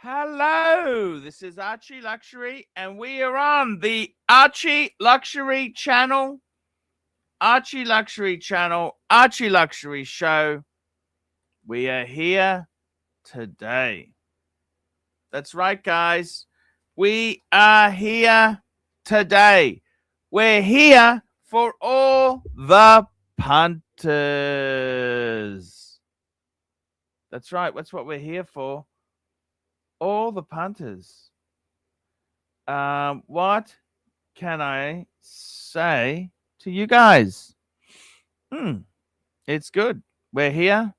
Hello, this is Archie Luxury, and we are on the Archie Luxury channel, Archie Luxury channel, Archie Luxury show. We are here today. That's right, guys. We are here today. We're here for all the punters. That's right. That's what we're here for. All the punters. What can I say to you guys? It's good. We're here.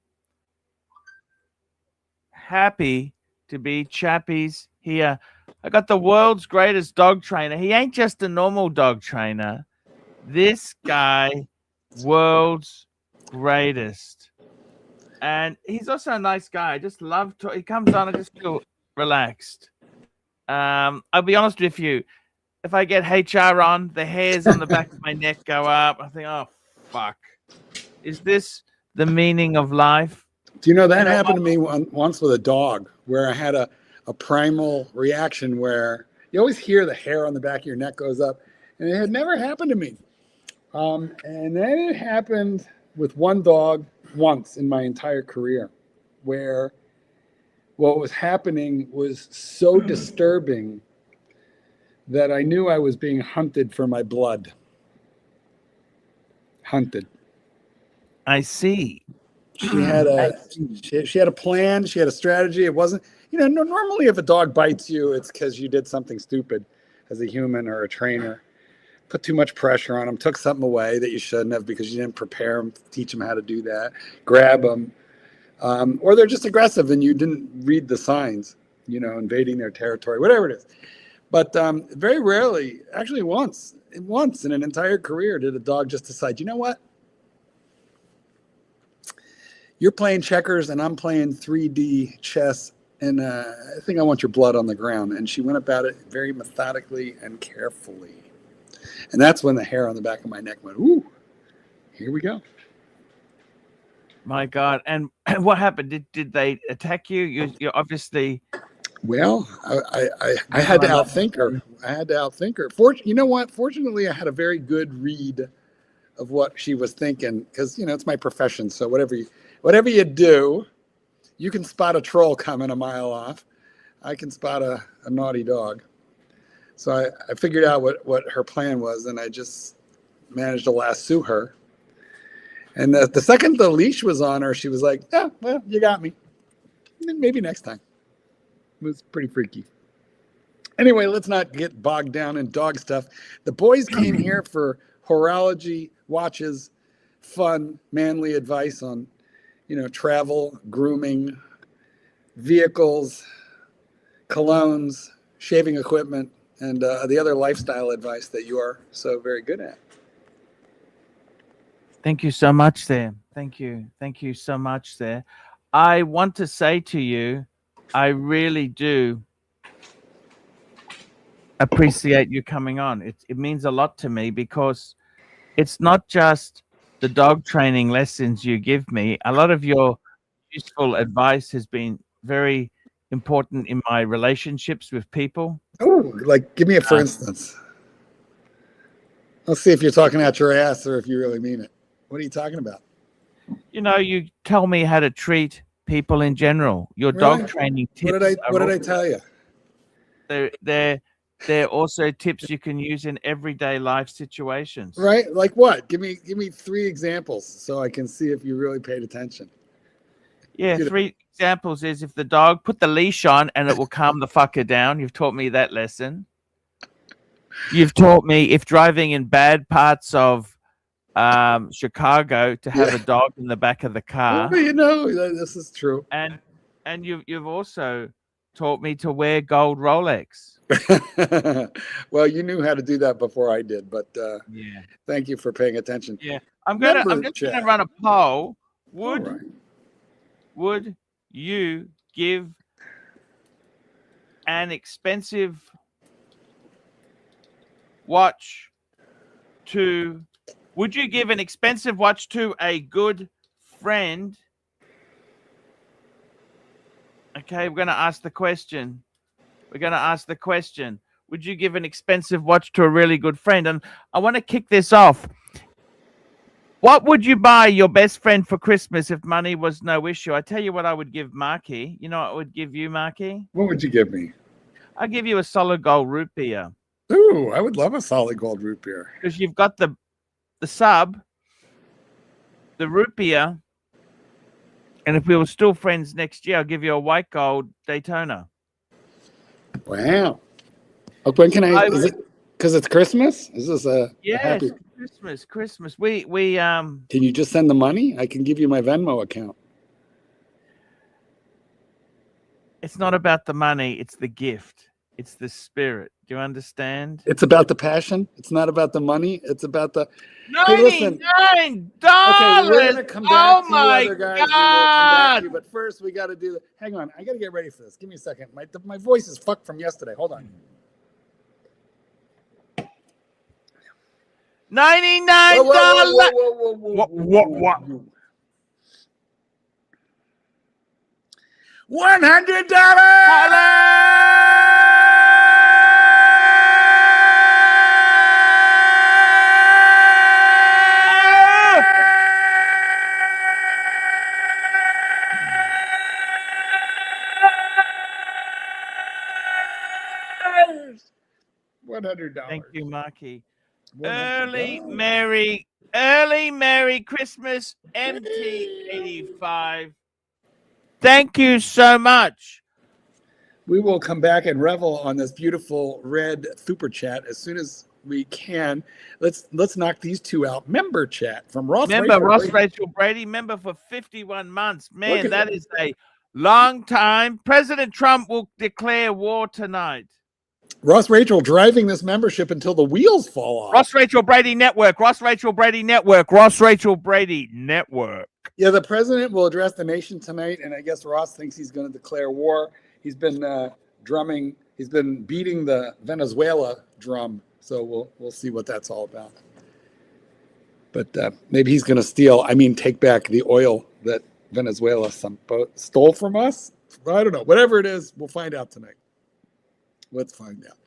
Happy to be chappies here. I got the world's greatest dog trainer. He ain't just a normal dog trainer. This guy, world's greatest. And he's also a nice guy. I just love he comes on, I just feel relaxed. I'll be honest with you. If I get HR on, the hairs on the back of my neck go up. I think, oh, fuck. Is this the meaning of life? Do you know that happened to me once with a dog, where I had a primal reaction where you always hear the hair on the back of your neck goes up, and it had never happened to me. And then it happened with one dog once in my entire career, where what was happening was so disturbing that I knew I was being hunted for my blood. Hunted. I see. She had a plan. She had a strategy. It wasn't, normally if a dog bites you, it's because you did something stupid as a human or a trainer. Put too much pressure on them, took something away that you shouldn't have because you didn't prepare them, teach them how to do that, grab them. Or they're just aggressive and you didn't read the signs, invading their territory, whatever it is. But very rarely, actually once in an entire career, did a dog just decide, you know what? You're playing checkers and I'm playing 3D chess, and I think I want your blood on the ground. And she went about it very methodically and carefully. And that's when the hair on the back of my neck went, ooh, here we go. My God. And what happened? Did they attack you? You're obviously... Well, I had to outthink her. You know what? Fortunately, I had a very good read of what she was thinking because, it's my profession. So whatever you do, you can spot a troll coming a mile off. I can spot a naughty dog. So I figured out what her plan was, and I just managed to lasso her. And the second the leash was on her, she was like, yeah, well, you got me. Maybe next time. It was pretty freaky. Anyway, let's not get bogged down in dog stuff. The boys came here for horology, watches, fun, manly advice on, travel, grooming, vehicles, colognes, shaving equipment, and the other lifestyle advice that you are so very good at. Thank you so much there. Thank you. Thank you so much there. I want to say to you, I really do appreciate you coming on. It means a lot to me because it's not just the dog training lessons you give me. A lot of your useful advice has been very important in my relationships with people. Oh, like give me a for instance. Let's see if you're talking out your ass or if you really mean it. What are you talking about? You tell me how to treat people in general. Your dog training tips. What did I tell you? They're also tips you can use in everyday life situations. Right? Like what? Give me 3 examples so I can see if you really paid attention. Yeah, 3 examples is if the dog put the leash on and it will calm the fucker down. You've taught me that lesson. You've taught me if driving in bad parts of Chicago to have a dog in the back of the car. Well, this is true. And you've also taught me to wear gold Rolex. Well, you knew how to do that before I did, but yeah. Thank you for paying attention. Yeah, I'm just gonna run a poll. Would you give an expensive watch to? Would you give an expensive watch to a good friend? Okay, we're going to ask the question. We're going to ask the question. Would you give an expensive watch to a really good friend? And I want to kick this off. What would you buy your best friend for Christmas if money was no issue? I tell you what I would give Marky. You know what I would give you, Marky? What would you give me? I'd give you a solid gold root beer. Ooh, I would love a solid gold root beer. Because you've got the sub, the root beer, and if we were still friends next year, I'll give you a white gold Daytona. Wow. Oh, when can I is it because it's Christmas? Is this a happy Christmas. We Can you just send the money? I can give you my Venmo account. It's not about the money, it's the gift. It's the spirit. Do you understand? It's about the passion. It's not about the money. It's about the $99. Okay, we're gonna come back to my you other guys. God. We will come back to you, but first we got to do the. Hang on, I got to get ready for this. Give me a second. My voice is fucked from yesterday. Hold on. $99. What? $100. $100. Thank you, Marky. $100. Early Merry Christmas, MT85. Thank you so much. We will come back and revel on this beautiful red super chat as soon as we can. Let's knock these two out. Member chat from Ross. Rachel Brady, member for 51 months. Man, that is a long time. President Trump will declare war tonight. Ross Rachel driving this membership until the wheels fall off. Ross Rachel Brady Network. Ross Rachel Brady Network. Ross Rachel Brady Network. Yeah, the president will address the nation tonight, and I guess Ross thinks he's going to declare war. He's been drumming. He's been beating the Venezuela drum. So we'll see what that's all about. But maybe he's going to take back the oil that Venezuela stole from us. I don't know. Whatever it is, we'll find out tonight. Let's find out.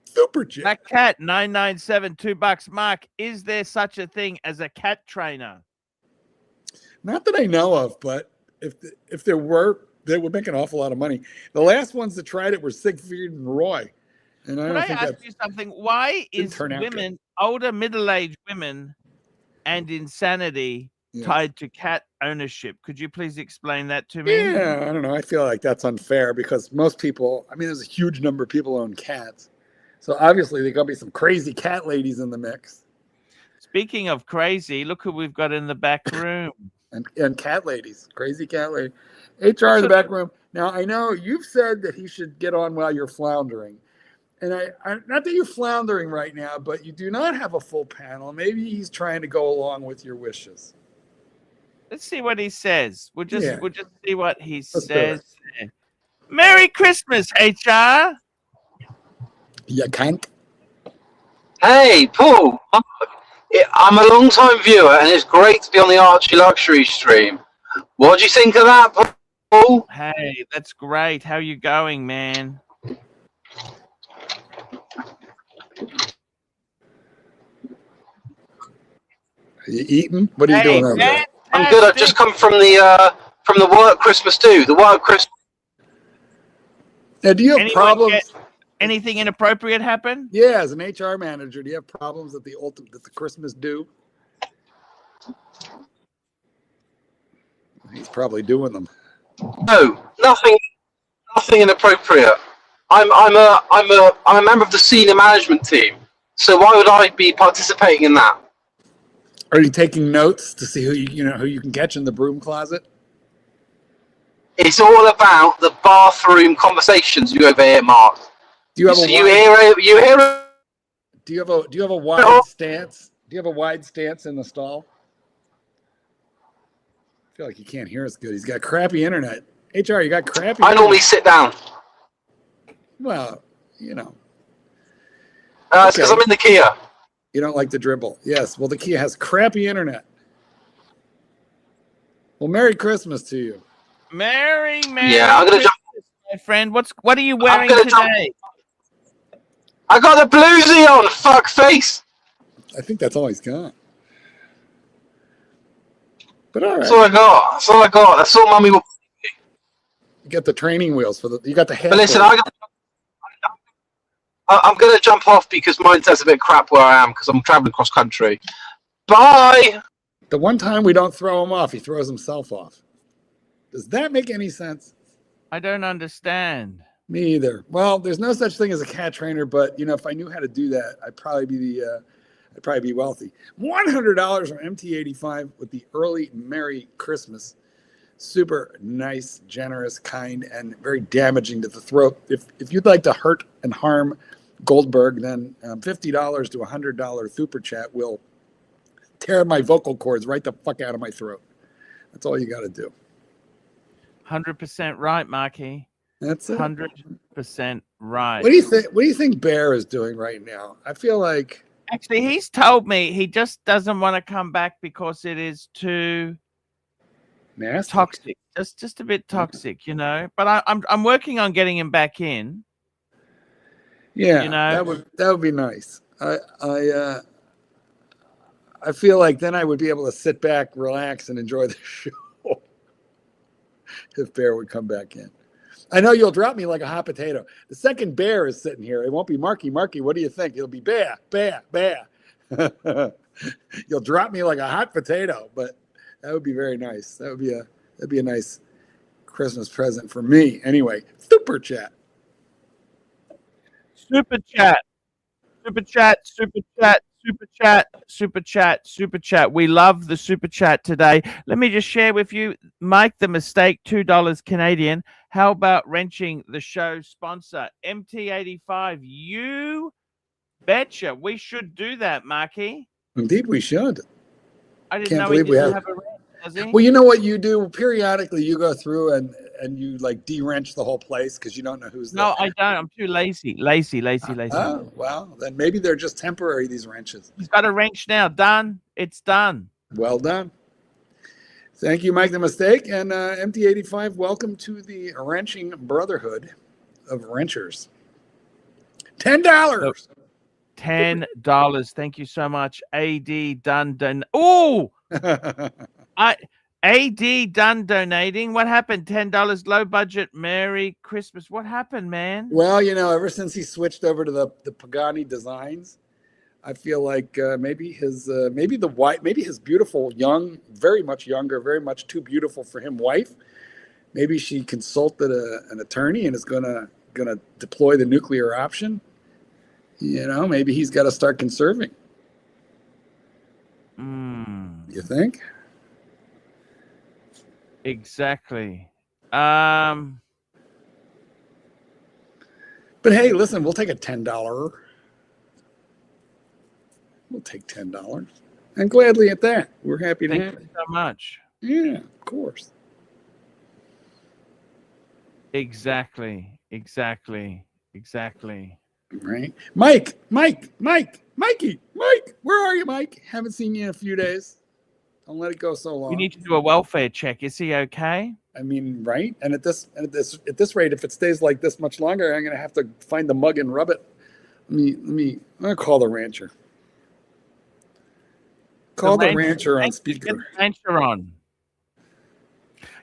Super chat. That cat 997 $2. Mark, is there such a thing as a cat trainer? Not that I know of, but if there were, they would make an awful lot of money. The last ones that tried it were Siegfried and Roy. And Can I ask you something? Why is women, older middle-aged women, and insanity tied to cat ownership? Could you please explain that to me? Yeah, I don't know. I feel like that's unfair because most people, there's a huge number of people who own cats. So obviously there's going to be some crazy cat ladies in the mix. Speaking of crazy, look who we've got in the back room. and cat ladies, crazy cat lady. HR in the back room. Now, I know you've said that he should get on while you're floundering. And I not that you're floundering right now, but you do not have a full panel. Maybe he's trying to go along with your wishes. Let's see what he says. We'll just see what he says. Merry Christmas, HR. You can't. Hey, Paul. I'm a long-time viewer, and it's great to be on the Archie Luxury stream. What do you think of that, Paul? Hey, that's great. How you going, man? Are you eating? What are you doing over there? I'm good. I've just come from the work Christmas do. The work Christmas. Now, do you have problems? Anything inappropriate happen? Yeah, as an HR manager, do you have problems at the Christmas do? He's probably doing them. No, nothing inappropriate. I'm a member of the senior management team. So why would I be participating in that? Are you taking notes to see who you can catch in the broom closet? It's all about the bathroom conversations you over here, Mark. Do you have Do you have a wide stance? Do you have a wide stance in the stall? I feel like he can't hear us good. He's got crappy internet. HR, you got crappy. I normally sit down. Well, It's because I'm in the Kia. You don't like the dribble. Yes. Well, the Kia has crappy internet. Well, Merry Christmas to you. Merry Yeah, I'm gonna Christmas, my friend. What are you wearing gonna today? I got the bluesy on. Fuck face. I think that's all he's got. But all right. That's all I got. That's all I got. That's all Mummy will. You got the training wheels for the. You got the head. But listen, I'm going to jump off because mine says a bit crap where I am because I'm traveling cross country. Bye. The one time we don't throw him off, he throws himself off. Does that make any sense? I don't understand. Me either. Well, there's no such thing as a cat trainer, but you know, if I knew how to do that, I'd probably be wealthy. $100 from MT85 with the early Merry Christmas. Super nice, generous, kind, and very damaging to the throat. If you'd like to hurt and harm Goldberg, then $50 to $100 super chat will tear my vocal cords right the fuck out of my throat. That's all you got to do. 100% right, Marky. That's it. 100% right. What do you think? What do you think Bear is doing right now? I feel like actually he's told me he just doesn't want to come back because it is too nasty. Toxic. Just a bit toxic, you know. But I'm working on getting him back in. Yeah, you know, that would be nice. I feel like then I would be able to sit back, relax, and enjoy the show if Bear would come back in. I know you'll drop me like a hot potato. The second Bear is sitting here. It won't be Marky. Marky, what do you think? It'll be Bear. You'll drop me like a hot potato, but that would be very nice. That'd be a nice Christmas present for me. Anyway, super chat. Super chat. Super chat. Super chat. Super chat. Super chat. Super chat. We love the super chat today. Let me just share with you, Mike the Mistake, $2 Canadian. How about wrenching the show sponsor, MT85? You betcha. We should do that, Marky. Indeed, we should. I didn't Can't know believe he didn't have a wrench, does he? Well, you know what you do? Periodically, you go through and you like de-wrench the whole place because you don't know who's there. No, I don't. I'm too lazy. Lazy. Oh, well, then maybe they're just temporary, these wrenches. He's got a wrench now. Done. It's done. Well done. Thank you, Mike the Mistake. And MT85, welcome to the wrenching brotherhood of wrenchers. $10. $10. Thank you so much. AD done. Oh, AD done donating. What happened? $10 low budget. Merry Christmas. What happened, man? Well, you know, ever since he switched over to the Pagani designs, I feel like maybe his beautiful young, very much younger, very much too beautiful for him wife. Maybe she consulted an attorney and is gonna deploy the nuclear option. You know, maybe he's got to start conserving. You think? Exactly. But hey, listen, we'll take a $10. We'll take $10. And gladly at that. We're happy to have it. Thank you so much. Yeah, of course. Exactly. Right. Mikey, where are you, Mike? Haven't seen you in a few days. Don't let it go so long. We need to do a welfare check. Is he okay? I mean, right? And at this rate, if it stays like this much longer, I'm gonna have to find the mug and rub it. I'm gonna call the rancher. Call the rancher on speaker. Get the rancher on.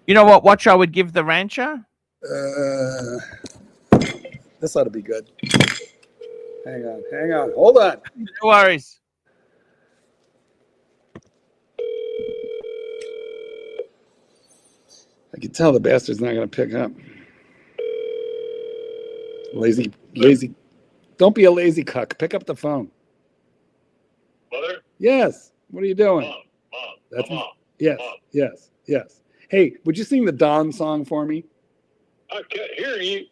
You know what watch I would give the rancher? This ought to be good. Hang on. Hold on. No worries. I can tell the bastard's not going to pick up. Lazy. Don't be a lazy cuck. Pick up the phone. Mother? Yes. What are you doing? Mom. That's Mom. Yes. Mom. Yes. Hey, would you sing the Dawn song for me? I can't hear you.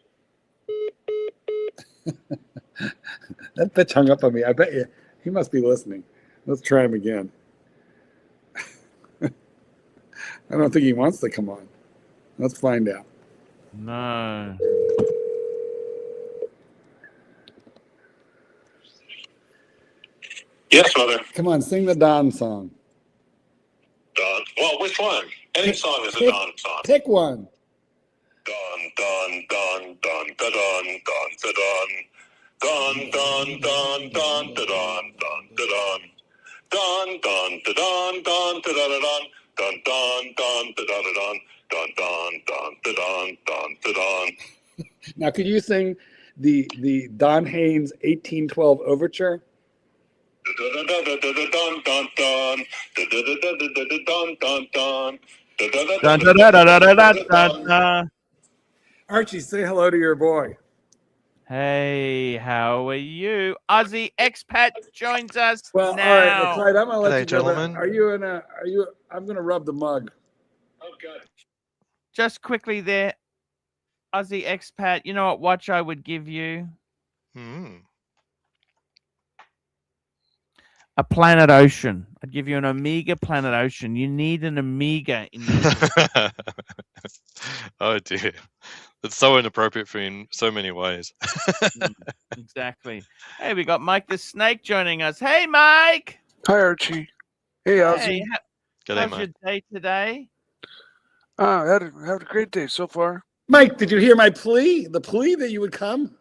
That bitch hung up on me. I bet you he must be listening. Let's try him again. I don't think he wants to come on. Let's find out. No. Yes, Mother. Come on, sing the Dawn song. Dawn. Well, which one? Any song is a Dawn song. Pick one. dun dun dun da dun dun da dun. Dun dun dun dun da dun dun da dun. Dun dun da dun dun da da dun. Dun dun dun da da dun. Dun dun dun da dun dun da dun. Now, could you sing the Don Haynes 1812 overture? Dun dun dun dun dun dun. Dun dun dun dun dun. Dun, dun, dun, dun, dun, dun, dun, dun. Archie, say hello to your boy. Hey, how are you? Aussie expat joins us Well, all right, now. well, Clyde, I'm gonna let G'day, you go. But gentlemen. are you? I'm gonna rub the mug. Oh God. Just quickly there, Aussie expat. You know what watch I would give you? Hmm. A Planet Ocean. I'd give you an Omega Planet Ocean. You need an Omega in your Oh dear, it's so inappropriate for you in so many ways. Exactly. Hey, we got Mike the Snake joining us. Hey, Mike. Hi, Archie. Hey, Ozzy. Hey, G'day, how's mate. your day today? Had a great day so far. Mike, did you hear my plea? The plea that you would come?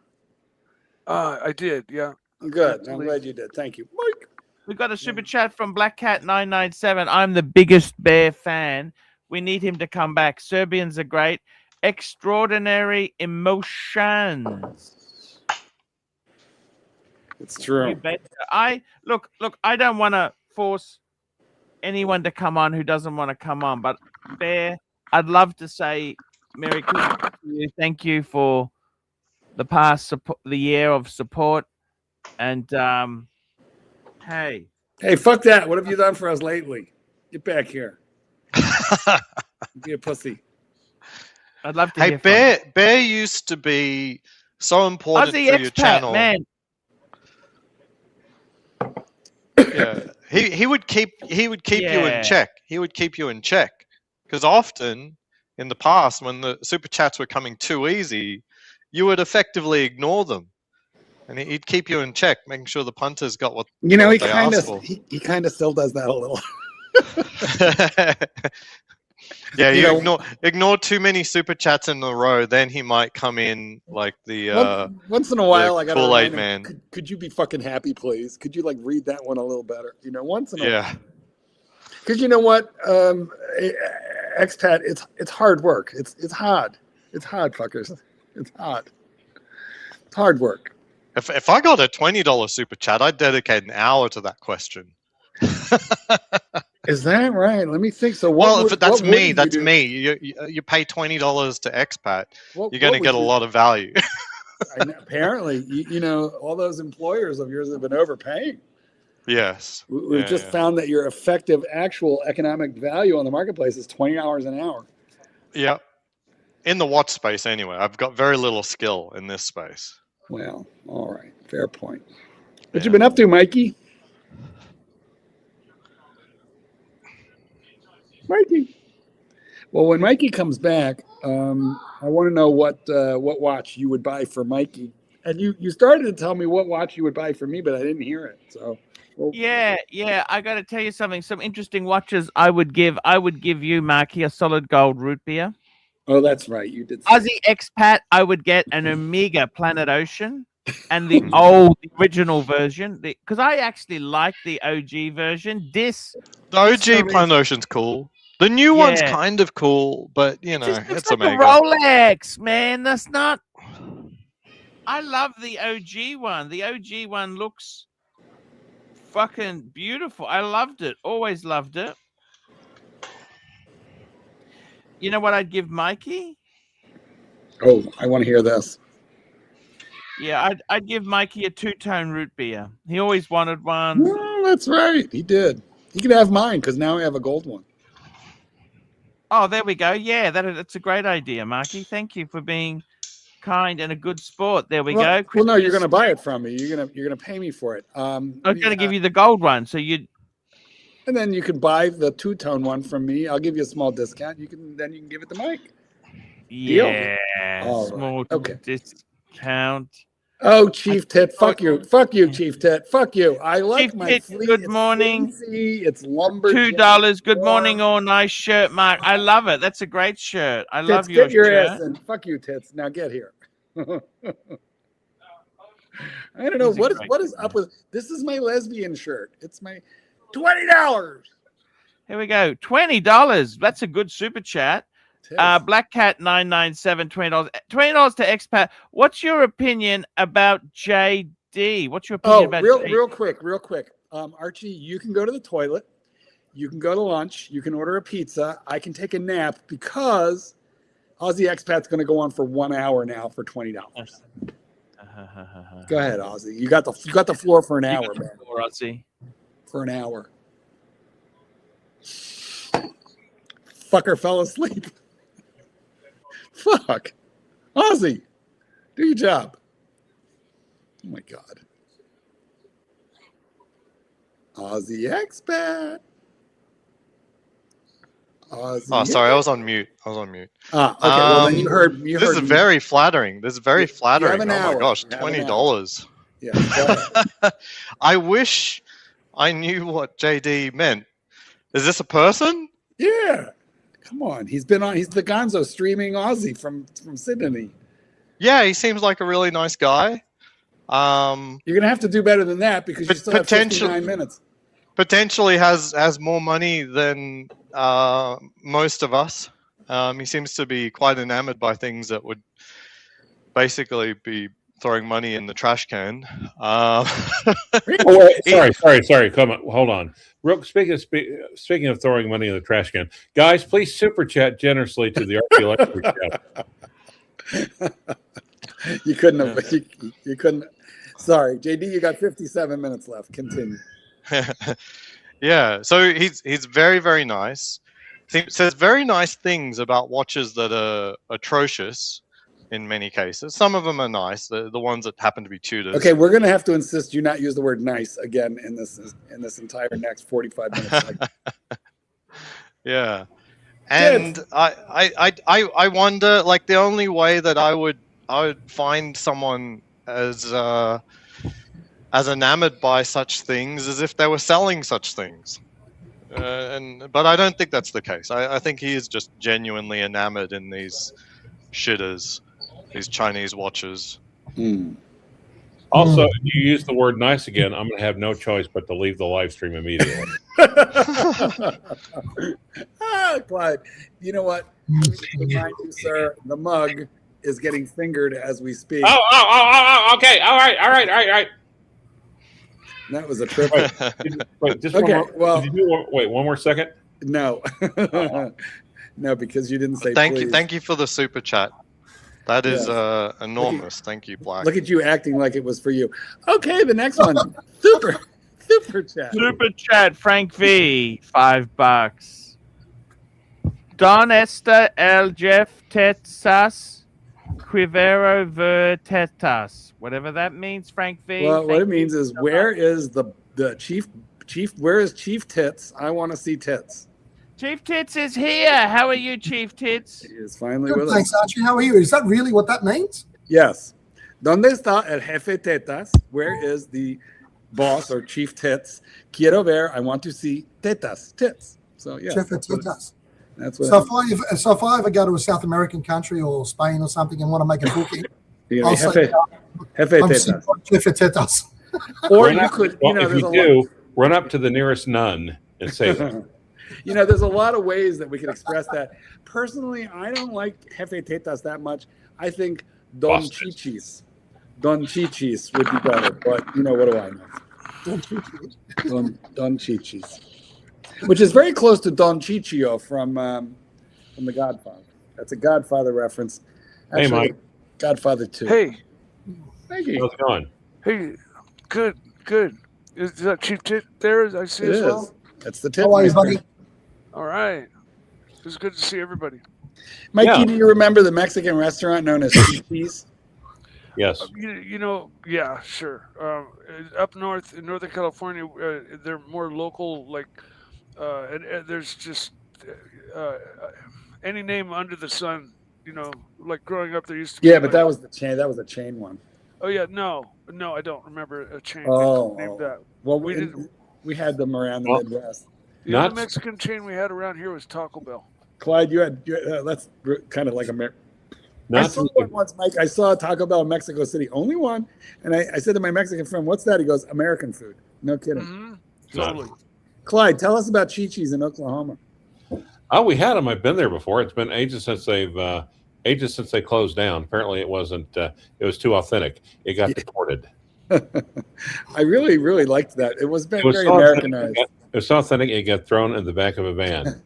I did, yeah. Good. I'm Absolutely. glad you did. Thank you, Mike. We got a super chat from Black Cat 997. I'm the biggest Bear fan. We need him to come back. Serbians are great. Extraordinary emotions. It's true. You bet. Look. I don't want to force anyone to come on who doesn't want to come on, but Bear, I'd love to say Merry Christmas to you. Thank you for the past support, the year of support, and hey, Fuck that. What have you done for us lately? Get back here. Be a pussy. I'd love to Hey, hear from you. Bear used to be so important Aussie for your expat, channel. man. Yeah, he would keep you Yeah. in check. He would keep you in check because often in the past, when the super chats were coming too easy, you would effectively ignore them, and he'd keep you in check, making sure the punters got what You know, what he they kind asked of for. he kind of still does that a little. Yeah, You you know- ignore too many super chats in a row, then he might come in like the Once in a while, I got to Kool-Aid remind him, man. could you be fucking happy, please? Could you like read that one a little better? You know, once in a while. yeah. Because you know what, expat, it's hard work. It's hard. It's hard, fuckers. It's hard. It's hard work. If I got a $20 super chat, I'd dedicate an hour to that question. Is that right? Let me think. So, Well, if that's what me, would that's you do? me. You pay $20 to expat, What- you're going to what get a would you- lot of value. I know, apparently, you know, all those employers of yours have been overpaying. Yes. We've Yeah, just yeah. found that your effective actual economic value on the marketplace is $20 an hour. Yeah. In the watch space, anyway. I've got very little skill in this space. Well, all right. Fair point. What Yeah. you been up to, Mikey? Mikey. Well, when Mikey comes back, I want to know what watch you would buy for Mikey. And you started to tell me what watch you would buy for me, but I didn't hear it. So, well, Yeah. I got to tell you something. Some interesting watches I would give you, Marky, a solid gold root beer. oh, that's right. You did. Aussie expat, I would get an Omega Planet Ocean and the original version because I actually like the OG version. This The OG Sorry. Planet Ocean's cool. The new one's Yeah. kind of cool, but, you know, just looks it's like Omega. a Rolex, man. That's not. I love the OG one. The OG one looks fucking beautiful. I loved it. Always loved it. You know what I'd give Mikey? Oh, I want to hear this. Yeah, I'd give Mikey a two-tone root beer. He always wanted one. No, that's right. He did. He could have mine because now I have a gold one. Oh, there we go. Yeah, that's a great idea, Marky. Thank you for being kind and a good sport. There we go. Well, no, you're going to Christmas- buy it from me. You're gonna pay me for it. I was going to give you the gold one, so you'd. and then you can buy the two-tone one from me. I'll give you a small discount. You can give it to Mike. Deal. Yeah, All right. small Okay. discount. Oh, Chief Tit, fuck you, Chief Tit, fuck you. I like Chief my Tit, fleet. good It's morning. fancy, it's lumberjack. $2. Good morning, all. Nice shirt, Mark. I love it. That's a great shirt. I love Tits, get your shirt. ass in. Fuck you, Tits. Now get here. I don't know what is up with this. Is my lesbian shirt. It's my $20. Here we go. $20. That's a good super chat. Tits. Black Cat 997, $20. $20 to expat. What's your opinion about JD? What's your opinion about JD? real quick. Archie, you can go to the toilet. You can go to lunch. You can order a pizza. I can take a nap because Aussie Expat's going to go on for 1 hour now for $20. Go ahead, Aussie. You got the floor for an hour, man. Aussie. For an hour. Fucker fell asleep. Fuck. Aussie, do your job. Oh my God. Aussie Expat. Oh, sorry, I was on mute. Okay. Well, then you heard. This is very flattering. This is very flattering. Oh my gosh, $20. Yeah. I wish I knew what JD meant. Is this a person? Yeah. Come on. He's the Gonzo streaming Aussie from Sydney. Yeah, he seems like a really nice guy. You're gonna have to do better than that because you still have 59 minutes. Potentially has more money than most of us. He seems to be quite enamored by things that would basically be throwing money in the trash can. Sorry. Come on, hold on. Speaking of throwing money in the trash can, guys, please super chat generously to the Archie Luxury chat. You couldn't have. You couldn't. Sorry, JD. You got 57 minutes left. Continue. Yeah. So he's very, very nice. Says very nice things about watches that are atrocious. In many cases, some of them are nice. The ones that happen to be Tudors. Okay, we're gonna have to insist you not use the word "nice" again in this entire next 45 minutes. Yeah, and I wonder, like, the only way that I would find someone as enamored by such things as if they were selling such things. But I don't think that's the case. I think he is just genuinely enamored in these shitters. These Chinese watches. Also, if you use the word nice again, I'm going to have no choice but to leave the live stream immediately. Clyde, you know what? Remind you, sir, the mug is getting fingered as we speak. Oh, okay. All right. That was a trip. Wait, just okay, wait, one more second? No. No, because you didn't say Thank you for the super chat. That is enormous. Thank you, Black. Look at you acting like it was for you. Okay, the next one. Super chat. Super chat, Frank V, $5. Don Esther El Jeff Tetsas Quivero Ver Tetas. Whatever that means, Frank V. Well, what it means is where is the chief? Where is Chief Tits? I want to see tits. Chief Tits is here. How are you, Chief Tits? He is finally Good, with thanks, us. Archie. How are you? Is that really what that means? Yes. ¿Dónde está el jefe tetas? Where is the boss or Chief Tits? Quiero ver. I want to see tetas. Tits. So yeah. Jefe tetas. That's what. So if I ever go to a South American country or Spain or something and want to make a booking, I'll say jefe tetas. Jefe tetas. Or you could. If you do, run up to the nearest nun and say that. There's a lot of ways that we can express that. Personally, I don't like jefe tetas that much. I think Don Chichis. Don Chichis would be better, but what do I know? Don Chichis. Which is very close to Don Ciccio from The Godfather. That's a Godfather reference. Actually, hey, Mike. Godfather 2. Hey. Thank you. How's it going? Hey, good. Is that Chief Tit there? I see as well. That's the tip. How are you, buddy? All right. It's good to see everybody. Mikey, do you remember the Mexican restaurant known as Chichis? Yes. Yeah, sure. Up north in Northern California, they're more local, and there's just any name under the sun. Like growing up, there used to be. Yeah, but that was the chain. That was a chain one. Oh yeah, no, I don't remember a chain named that. Well, We we had them around the Well, Midwest. The only Mexican chain we had around here was Taco Bell. Clyde, that's kind of like America. I Not saw to one once, Mike. I saw Taco Bell in Mexico City, only one. And I said to my Mexican friend, "What's that?" He goes, "American food." No kidding. Mm-hmm. Totally. Clyde, tell us about Chi-Chi's in Oklahoma. Oh, we had them. I've been there before. It's been ages since they closed down. Apparently, it wasn't. It was too authentic. It got deported. I really, really liked that. It was very so Americanized. It was so authentic. It got thrown in the back of a van.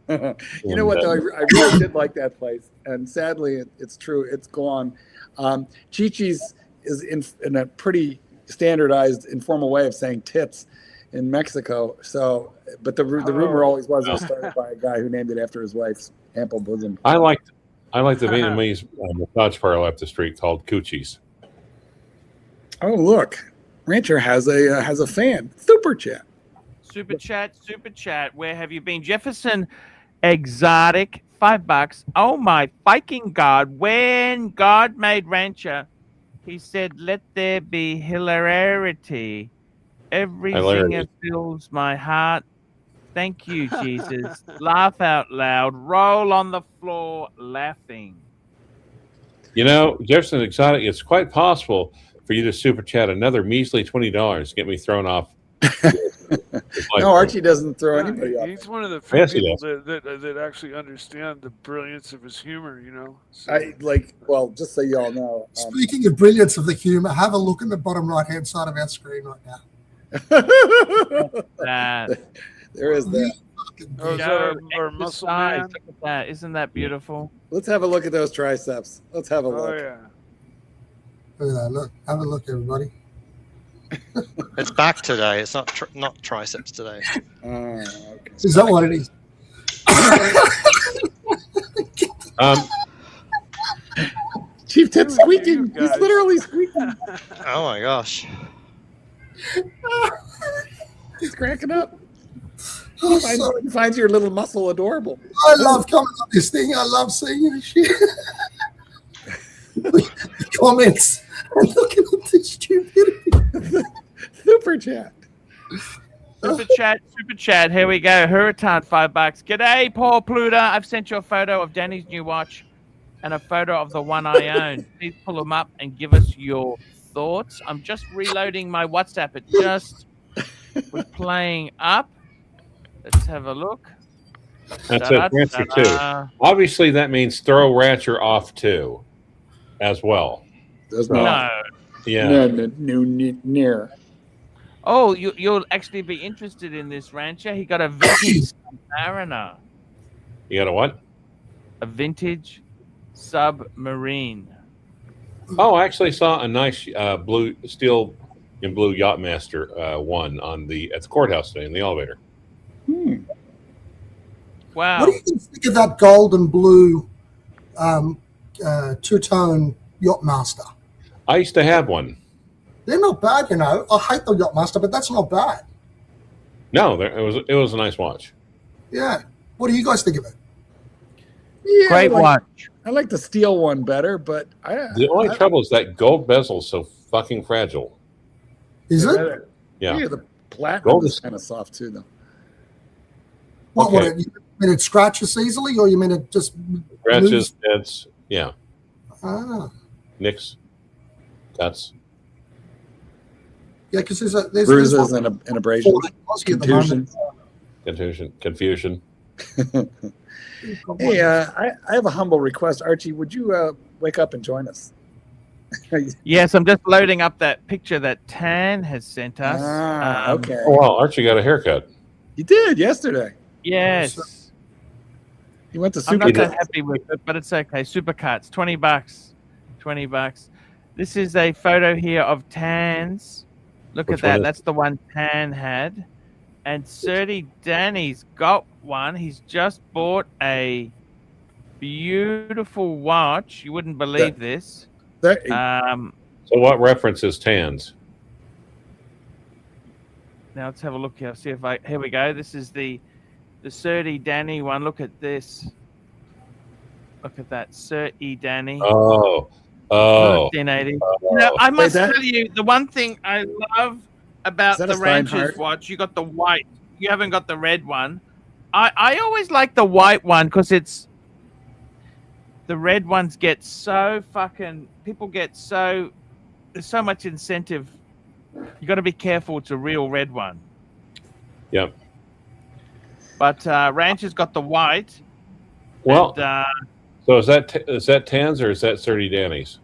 You know what, though? I really did like that place, and sadly, it's true. It's gone. Chi-Chi's is in a pretty standardized, informal way of saying tits in Mexico. So, but the rumor always was it was started by a guy who named it after his wife's ample bosom. I like the Vietnamese massage parlor up the street called Coochie's. Oh, look, Rancher has a fan. Super chat. Super chat. Where have you been, Jefferson? Exotic, $5. Oh my fucking God! When God made Rancher, He said, "Let there be hilarity. Everything fills my heart. Thank you, Jesus." Laugh out loud. Roll on the floor, laughing. You know, Jefferson Exotic. It's quite possible for you to super chat another measly $20. Get me thrown off. No, Archie doesn't throw anybody off. He's one of the few people that actually understand the brilliance of his humor, you know. So. Well, just so you all know. Speaking of brilliance of the humor, have a look at the bottom right-hand side of our screen right now. There is that. Oh, is that our muscle man? Look at that. Isn't that beautiful? Let's have a look at those triceps. Let's have a look. Oh, yeah. Look at that. Look. Have a look, everybody. It's back today. It's not triceps today. Okay. Is that what it is? Chief Ted's squeaking. He's literally squeaking. Oh my gosh. He's cracking up. He finds your little muscle adorable. I love coming up this thing. I love seeing this shit. Comments. Looking at this stupidity. Super chat. Super chat. Here we go. Hurritan, $5. G'day, Paul Pluta. I've sent you a photo of Danny's new watch and a photo of the one I own. Please pull them up and give us your thoughts. I'm just reloading my WhatsApp. It just was playing up. Let's have a look. That's it. Rancher too. Obviously, that means throw Rancher off too, as well. No. Yeah. Near. Oh, you'll actually be interested in this, Rancher. He got a vintage Submariner. You got a what? A vintage submarine. Oh, I actually saw a nice blue steel and blue Yachtmaster one at the courthouse today in the elevator. Wow. What do you think of that gold and blue two-tone Yachtmaster? I used to have one. They're not bad, you know. I hate the Yachtmaster, but that's not bad. No, it was a nice watch. Yeah. What do you guys think of it? Yeah, Great watch. I like the steel one better, but the only trouble is that gold bezel is so fucking fragile. Is it? Yeah. The platinum is kind of soft too, though. What would it? You mean it scratches easily, or you mean it just scratches? It's yeah. Nicks, cuts. Yeah, because there's bruises and abrasions, confusion. Hey, I have a humble request, Archie. Would you wake up and join us? Yes, I'm just loading up that picture that Tan has sent us. Okay. Oh, well, Archie got a haircut. He did yesterday. Yes. He went to I'm not that Supercuts. happy with it, but it's okay. Supercuts, $20. $20. This is a photo here of Tan's. Look at that. That's the one Tan had. And Surdy Danny's got one. He's just bought a beautiful watch. You wouldn't believe this. So what reference is Tan's? Now let's have a look here. See if here we go. This is the Surdy Danny one. Look at this. Look at that. Surdy Danny. Oh, Oh, 1980. You know, I must that- tell you, the one thing I love about Is that the a Ranchers Steinhardt? watch, you got the white. You haven't got the red one. I always like the white one because it's the red ones get so fucking people get so there's so much incentive. You got to be careful. It's a real red one. yep. But Rancher's got the white. Well, and, so is that Tans or is that Surdy Danny's?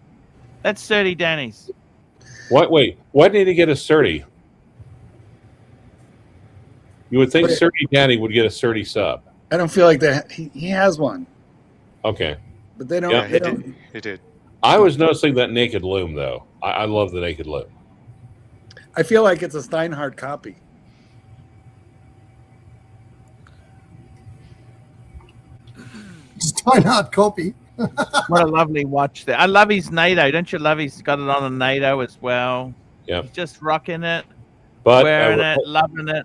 that's 30 Danny's. What? Wait, why didn't he get a Surdy? You would think Wait. Surdy Danny would get a Surdy sub. I don't feel like that. He has one, Okay. but they don't. Yeah, they don't. He did. I was noticing that naked loom though. I love the naked loom. I feel like it's a Steinhardt copy. Steinhardt copy. What a lovely watch there. I love his NATO. Don't you love he's got it on a NATO as well? Yep. He's just rocking it, But wearing it, loving it.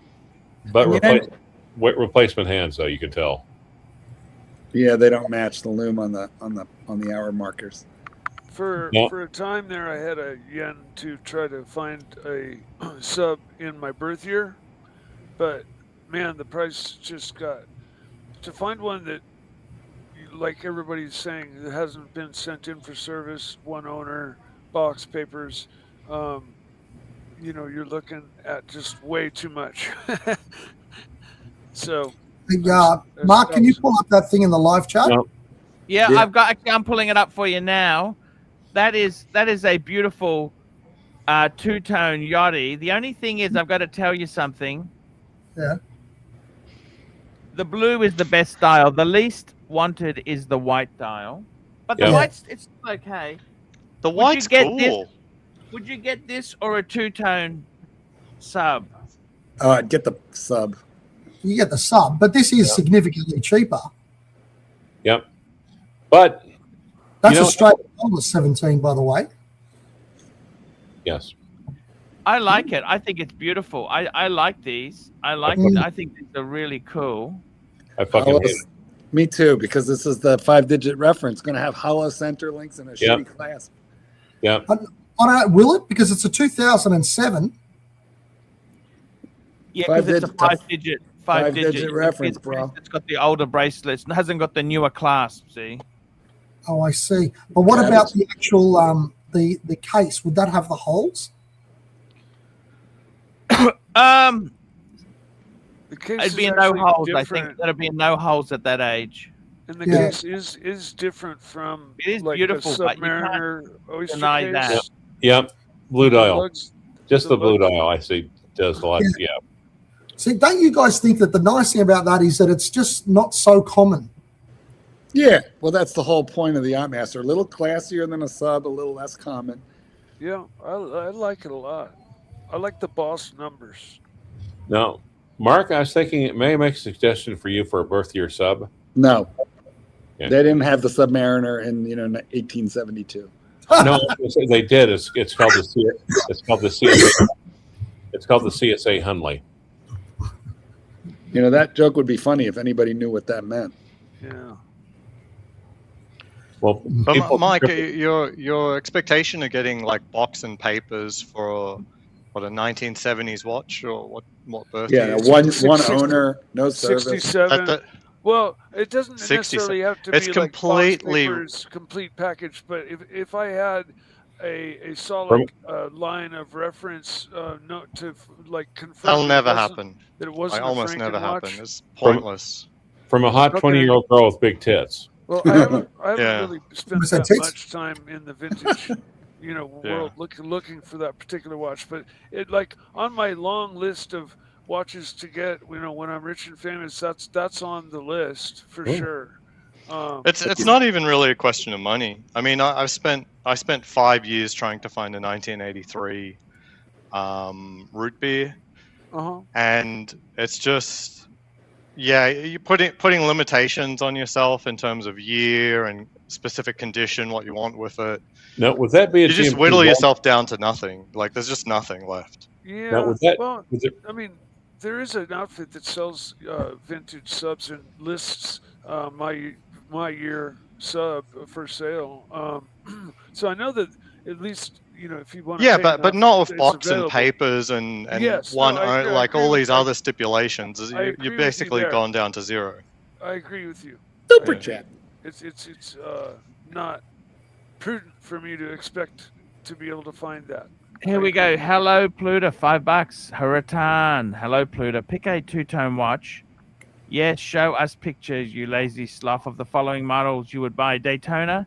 but And you know- replacement hands though, you can tell. Yeah, they don't match the loom on the hour markers. For Yeah. a time there, I had a yen to try to find a sub in my birth year, but man, the price just got to find one that, like everybody's saying, that hasn't been sent in for service, one owner, box papers. You know, you're looking at just way too much. So, Mark, can you pull up that thing in the live chat? No. Yeah, Yeah. I'm pulling it up for you now. That is a beautiful two-tone yachty. The only thing is I've got to tell you something. Yeah. The blue is the best dial. The least wanted is the white dial. But the Yeah. white's it's still okay. The you white's get cool. Would you get this or a two-tone sub? Oh, I'd get the sub. You get the sub, but this is significantly cheaper. Yep. But That's You know- Australian dollars 17, by the way. yes. I like it. I think it's beautiful. I like these. I think these are really cool. I fucking hate it. Me too, because this is the 5-digit reference. Going to have hollow center links and a Yep. shitty clasp. Yep. I don't will it because it's a 2007. Yeah, because it's a Five-digit- five-digit five-digit reference, bro. It's got the older bracelets. It hasn't got the newer clasp. See. Oh, I see. But what Yeah, about the actual the case? Would that have the holes? the case It'd is be no actually holes. I different, think there'd be no holes at that age. and the Yeah. case is different from It is like beautiful, a but you can't Submariner oyster deny case. that. Yep. Blue dial. Lugs- Just the blue Lugs- dial. I see. Does a lot. Yeah. See, don't you guys think that the nice thing about that is that it's just not so common? Yeah, well, that's the whole point of the Yachtmaster. A little classier than a sub, a little less common. Yeah, I like it a lot. I like the boss numbers. No, Mark. I was thinking. May I make a suggestion for you for a birth year sub? No, Yeah. they didn't have the Submariner in 1872. No, they did. It's called the CSA. It's called the CSA Hunley. You know, that joke would be funny if anybody knew what that meant. Yeah. Well, But people- Mike, your expectation of getting like box and papers for what a 1970s watch or what birthday? Yeah, is it? one 60 owner, no service. 67. That- Well, it doesn't 60 necessarily have to it's be completely- like box papers, complete package. But if I had a solid line of reference note to like confirm That'll that it never wasn't- happen. that it wasn't I a almost Franken never watch. happen. It's pointless. from a hot Okay. 20-year-old girl with big tits. Well, I haven't Yeah. really spent Was that that tits? much time in the vintage, world looking for that particular watch. But it like on my long list of watches to get, when I'm rich and famous, that's on the list for Ooh. sure. It's not even really a question of money. I mean, I spent 5 years trying to find a 1983 root beer, Uh-huh. and it's just you're putting limitations on yourself in terms of year and specific condition, what you want with it. No, would that be a You just GMT whittle watch? yourself down to nothing. Like there's just nothing left. Yeah. Now, would that- well, would it- I mean, there is an outfit that sells vintage subs and lists my year sub for sale. So I know that at least, if you want to Yeah, pay but enough, not with it's box and available. papers and Yes, one no, I like agree all with- these other stipulations. I agree You're with you basically there. gone down to zero. I agree with you. Super I agree. chat. It's not prudent for me to expect to be able to find that. Here we go. Hello, Pluto, $5. Hurratan. Hello, Pluto. Pick a two-tone watch. Yes, show us pictures, you lazy sloth, of the following models you would buy: Daytona,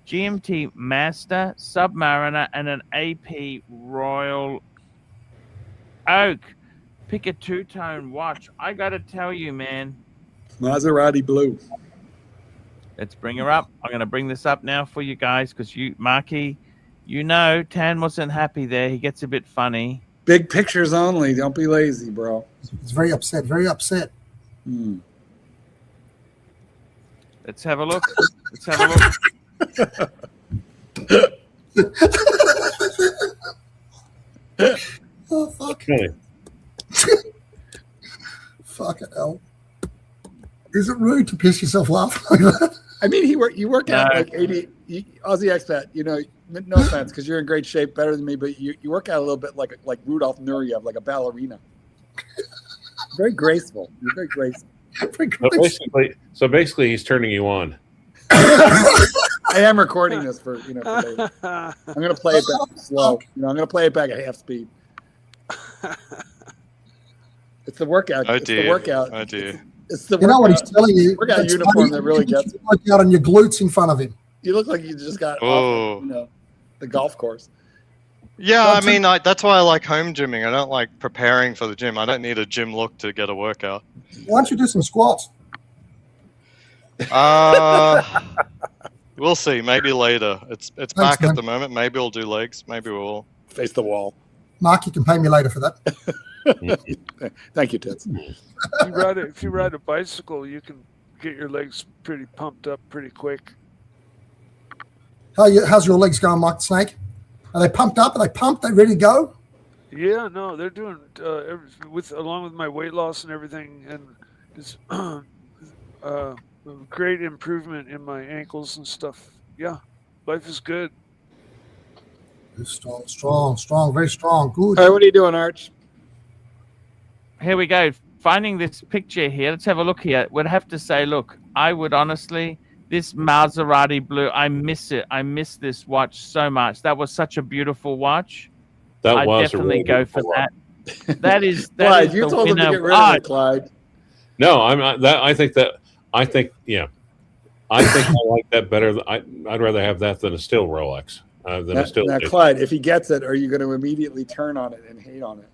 GMT Master, Submariner, and an AP Royal Oak. Pick a two-tone watch. I gotta tell you, man. Maserati blue. Let's bring her up. I'm gonna bring this up now for you guys because Marky, Tan wasn't happy there. He gets a bit funny. Big pictures only. Don't be lazy, bro. He's very upset. Very upset. Let's have a look. Let's have a look. Oh fuck! Fucking hell! Is it rude to piss yourself laughing like that? I mean, you work out like 80. Aussie expat. No offense, because you're in great shape, better than me, but you work out a little bit like Rudolph Nureyev, like a ballerina. Very graceful. You're very graceful. So basically, he's turning you on. I am recording this for later. I'm gonna play it back slow. I'm gonna play it back at half speed. It's the workout. It's the workout. Oh dear. It's the You know what he's telling you? workout It's uniform funny, that really gets. you work out on your glutes in front of him. You look like you just got off the golf course. Yeah, I mean, that's why I like home gymming. I don't like preparing for the gym. I don't need a gym look to get a workout. Why don't you do some squats? We'll see. Maybe later. It's back at the moment. Maybe we'll do legs. Maybe we'll face the wall. Mark, you can pay me later for that. Thank you, Tits. If you ride a bicycle, you can get your legs pretty pumped up pretty quick. How's your legs going, Mike the Snake? Are they pumped up? Are they pumped? They ready to go? Yeah, no, they're doing along with my weight loss and everything, and it's great improvement in my ankles and stuff. Yeah, life is good. Strong, very strong. Good. Hey, what are you doing, Arch? Here we go. Finding this picture here. Let's have a look here. Would have to say, look, I would honestly, this Maserati blue, I miss it. I miss this watch so much. That was such a beautiful watch. I'd definitely go for that. That is Clyde, you told him to get rid of it, Clyde. No, I'm not. I think I like that better. I'd rather have that than a still Rolex. Now, Clyde, if he gets it, are you going to immediately turn on it and hate on it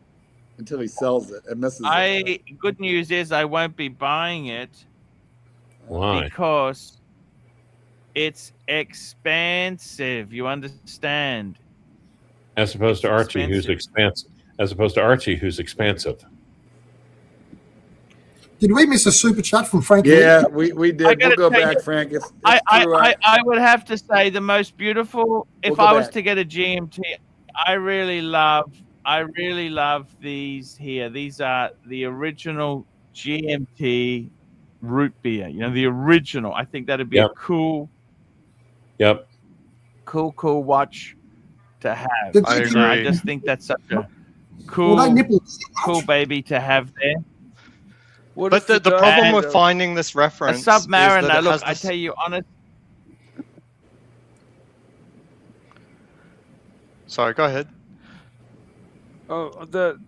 until he sells it and misses it? Good news is I won't be buying it. Why? Because it's expensive. You understand? As opposed to Archie, who's expensive. Did we miss a super chat from Frank? Yeah, we did. We'll go back, Frank. I would have to say the most beautiful. If I was to get a GMT, I really love these here. These are the original GMT root beer. The original. I think that'd be a cool. Yep. Cool watch to have. I agree. I just think that's such a cool baby to have there. But the problem with finding this reference a Submariner, is that look, I tell you honest. Sorry, go ahead. Oh,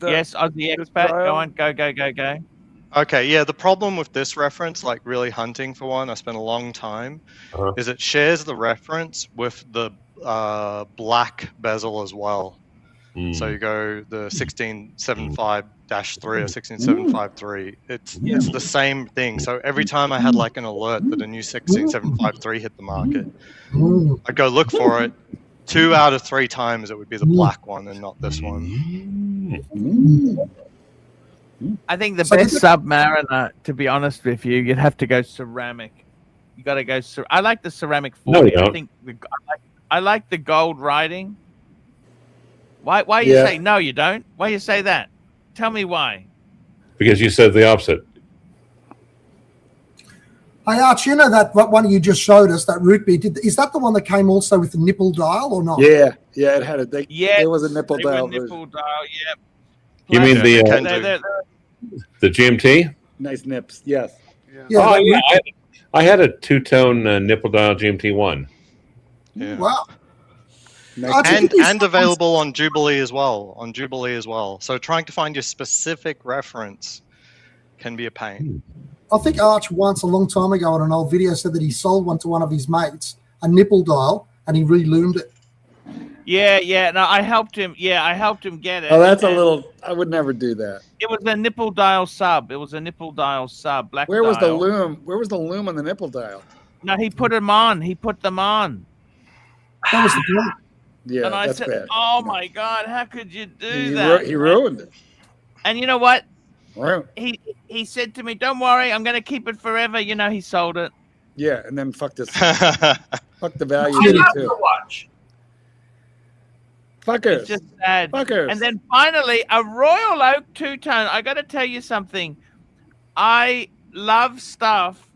yes, Aussie expat. Go on, go. Okay, yeah, the problem with this reference, like really hunting for one, I spent a long time, is it shares the reference with the black bezel as well. So you go the 1675-3 or 16753. It's the same thing. So every time I had like an alert that a new 16753 hit the market, I'd go look for it. 2 out of 3 times it would be the black one and not this one. I think the best Submariner, to be honest with you, you'd have to go ceramic. You got to go. I like the ceramic 40. No, you don't. I think I like the gold writing. Why you say no? You don't. Why you say that? Tell me why. Because you said the opposite. Hey, Arch, you know that one you just showed us, that root beer, is that the one that came also with the nipple dial or not? Yeah, it had a. Yeah, there was a nipple they dial were version. nipple dial. Yep. You mean they can the GMT? Nice nips. Yes. Yeah, Oh that yeah, root- I had a two-tone nipple dial GMT1. Yeah. Wow. Nice Archie, nips. And available on Jubilee as well. So trying to find your specific reference can be a pain. I think Arch once, a long time ago, on an old video, said that he sold one to one of his mates, a nipple dial, and he reloomed it. Yeah. No, I helped him. Yeah, I helped him get it. Oh, that's a and little. I would never do that. It was a nipple dial sub. Black Where was the dial. loom? Where was the loom on the nipple dial? No, he put them on. He put them on. That was the point. Yeah, And I that's said, bad. "Oh my God, how could you do He that?" he ruined it. And you know what? Ruined. He said to me, "Don't worry, I'm going to keep it forever." You know, he sold it. Yeah, and then fuck this. Yeah. Fuck the value I of it love too. the watch. Fuckers. It's just sad. Fuckers. And then finally, a Royal Oak two-tone. I got to tell you something. I love stuff.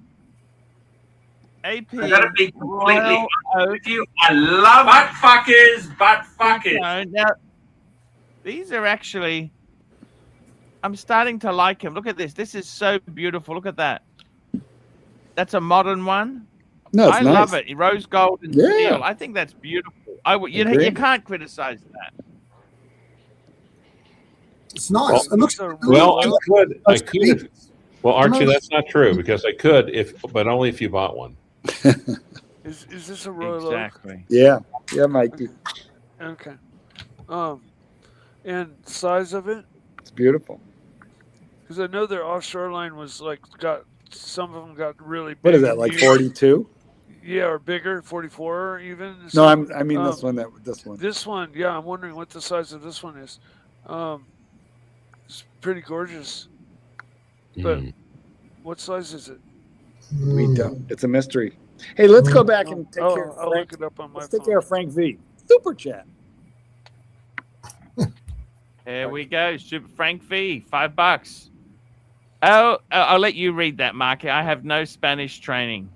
AP. I gotta be completely Royal honest with you. I love butt fuckers. Now, these are actually. I'm starting to like him. Look at this. This is so beautiful. Look at that. That's a modern one. No, it's I nice. love it. Rose gold and Yeah. steel. I think that's beautiful. Agree. You can't criticize that. It's nice. It looks Well, I could. That's If, well, Archie, that's not true because I could, but only if you bought one. Is this a Royal Exactly. Yeah, Mikey. Oak? Okay. And size of it? It's beautiful. Because I know their offshore line was like some of them got really big. What is that, and like huge. 42? Yeah, or bigger, 44 even. No, I mean this one. This one. This one, yeah, I'm wondering what the size of this one is. It's pretty gorgeous. But what size is it? We don't. It's a mystery. Hey, let's go back and take care of I'll Frank. look it up on my Let's take phone. care of Frank V. Super chat. Here we go. Super Frank V. $5. Oh, I'll let you read that, Marky. I have no Spanish training.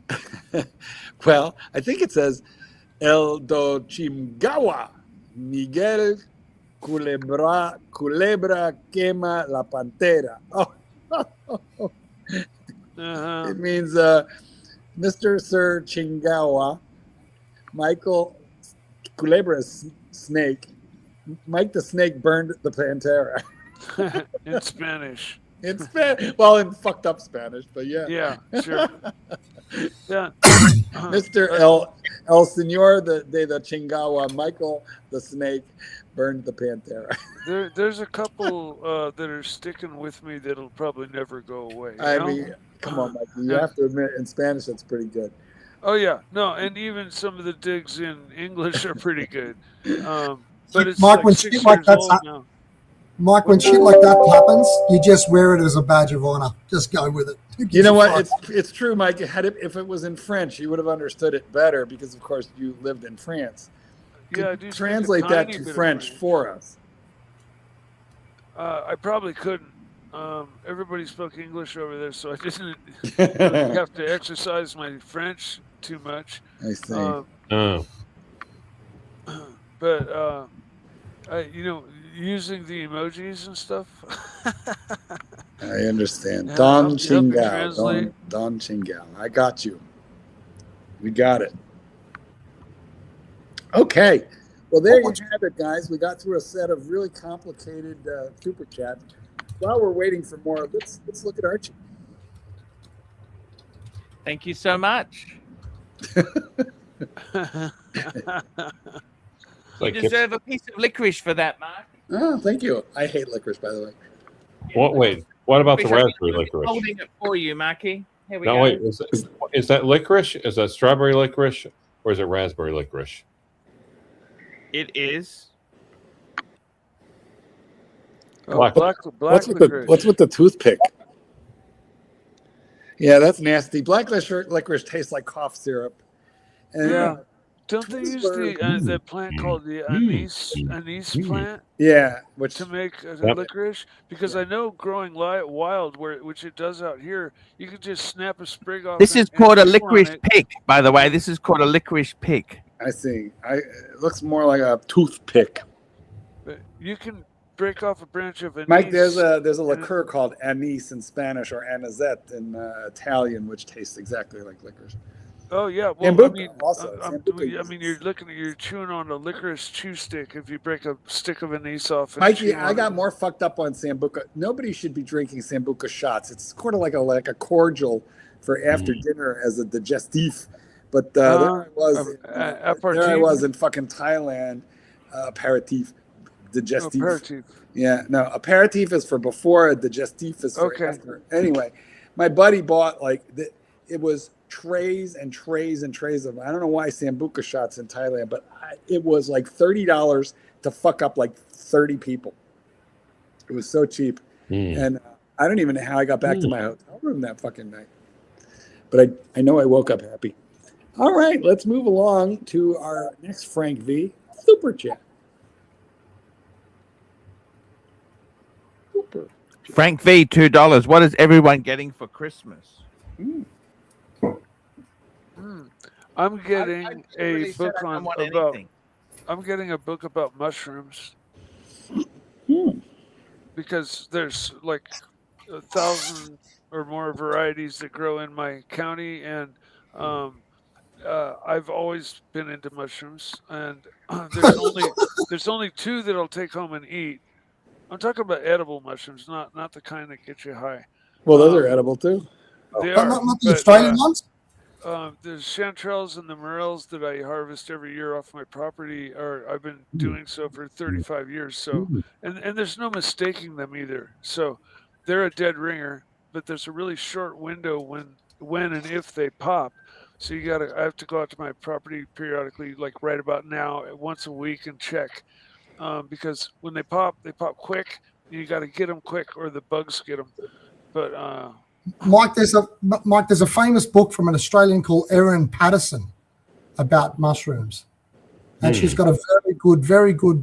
Well, I think it says El do Chimgawa Miguel Culebra quema la pantera. Oh, it means Mr. Sir Chingawa, Michael Culebra's snake. Mike the snake burned the pantera. In Spanish. In Spanish, well, in fucked up Spanish, but yeah. Yeah, sure. Yeah. Mr. El Senor de the Chingawa, Michael the snake burned the pantera. There's a couple that are sticking with me that'll probably never go away. I mean, come on, Mike. You have to admit, in Spanish, that's pretty good. Oh yeah, no, and even some of the digs in English are pretty good. But it's Mark, like when 6 shit like years that's old now. Mike, when shit like that happens, you just wear it as a badge of honor. Just go with it. Who gives You know a what? fuck? It's true, Mike. If it was in French, you would have understood it better because, of course, you lived in France. Yeah, I Could do speak a translate that tiny to bit of French for us. I probably couldn't. Everybody spoke English over there, so I didn't really have to exercise my French too much. I see. But using the emojis and stuff. I understand. Yeah, Don help you Chingao. translate. Don Chingao. I got you. We got it. Okay. Well, there you have it, guys. We got through a set of really complicated super chats. While we're waiting for more, let's look at Archie. Thank you so much. You deserve a piece of licorice for that, Mark. Oh, thank you. I hate licorice, by the way. Wait, what about the Wish I could raspberry be licorice? Holding it for you, Marky. Here we No, go. wait. Is that licorice? Is that strawberry licorice? Or is it raspberry licorice? It is. Black what's with the toothpick? Yeah, that's nasty. Black licorice tastes like cough syrup. And Yeah. Don't they use the plant called the anise plant Yeah, which to make Yep. licorice? Because I know growing wild, which it does out here, you can just snap a sprig off. This is called a chew on licorice it. pick, by the way. This is called a licorice pick. I see. It looks more like a toothpick. But you can break off a branch of anise. Mike, there's a liqueur called anise in Spanish or anisette in Italian, which tastes exactly like licorice. Oh yeah, well, Sambuca also. you're chewing on a licorice chew stick if you break a stick of anise off. And Mikey, I got more fucked up on Sambuca. Nobody should be drinking Sambuca shots. It's sort of like a cordial for after dinner as a digestif. But there I was in fucking Thailand, aperitif, digestif. Aperitif. Yeah, no, aperitif is for before, a digestif is for after. Anyway, my buddy bought it was trays and trays and trays of, I don't know why Sambuca shots in Thailand, but it was like $30 to fuck up like 30 people. It was so cheap. And I don't even know how I got back to my hotel room that fucking night. But I know I woke up happy. All right, let's move along to our next Frank V. Super Chat. Frank V, $2. What is everyone getting for Christmas? I'm getting a book I'm getting a book about mushrooms. Because there's like 1,000 or more varieties that grow in my county, and I've always been into mushrooms, and there's only 2 that I'll take home and eat. I'm talking about edible mushrooms, not the kind that get you high. Well, those are edible too. They are, not the Australian ones? The chanterelles and the morels that I harvest every year off my property I've been doing so for 35 years. So, and there's no mistaking them either. So they're a dead ringer, but there's a really short window when and if they pop. So I have to go out to my property periodically, like right about now, once a week, and check. Because when they pop quick. You got to get them quick, or the bugs get them. But Mike, there's a famous book from an Australian called Erin Patterson about mushrooms, and she's got a very good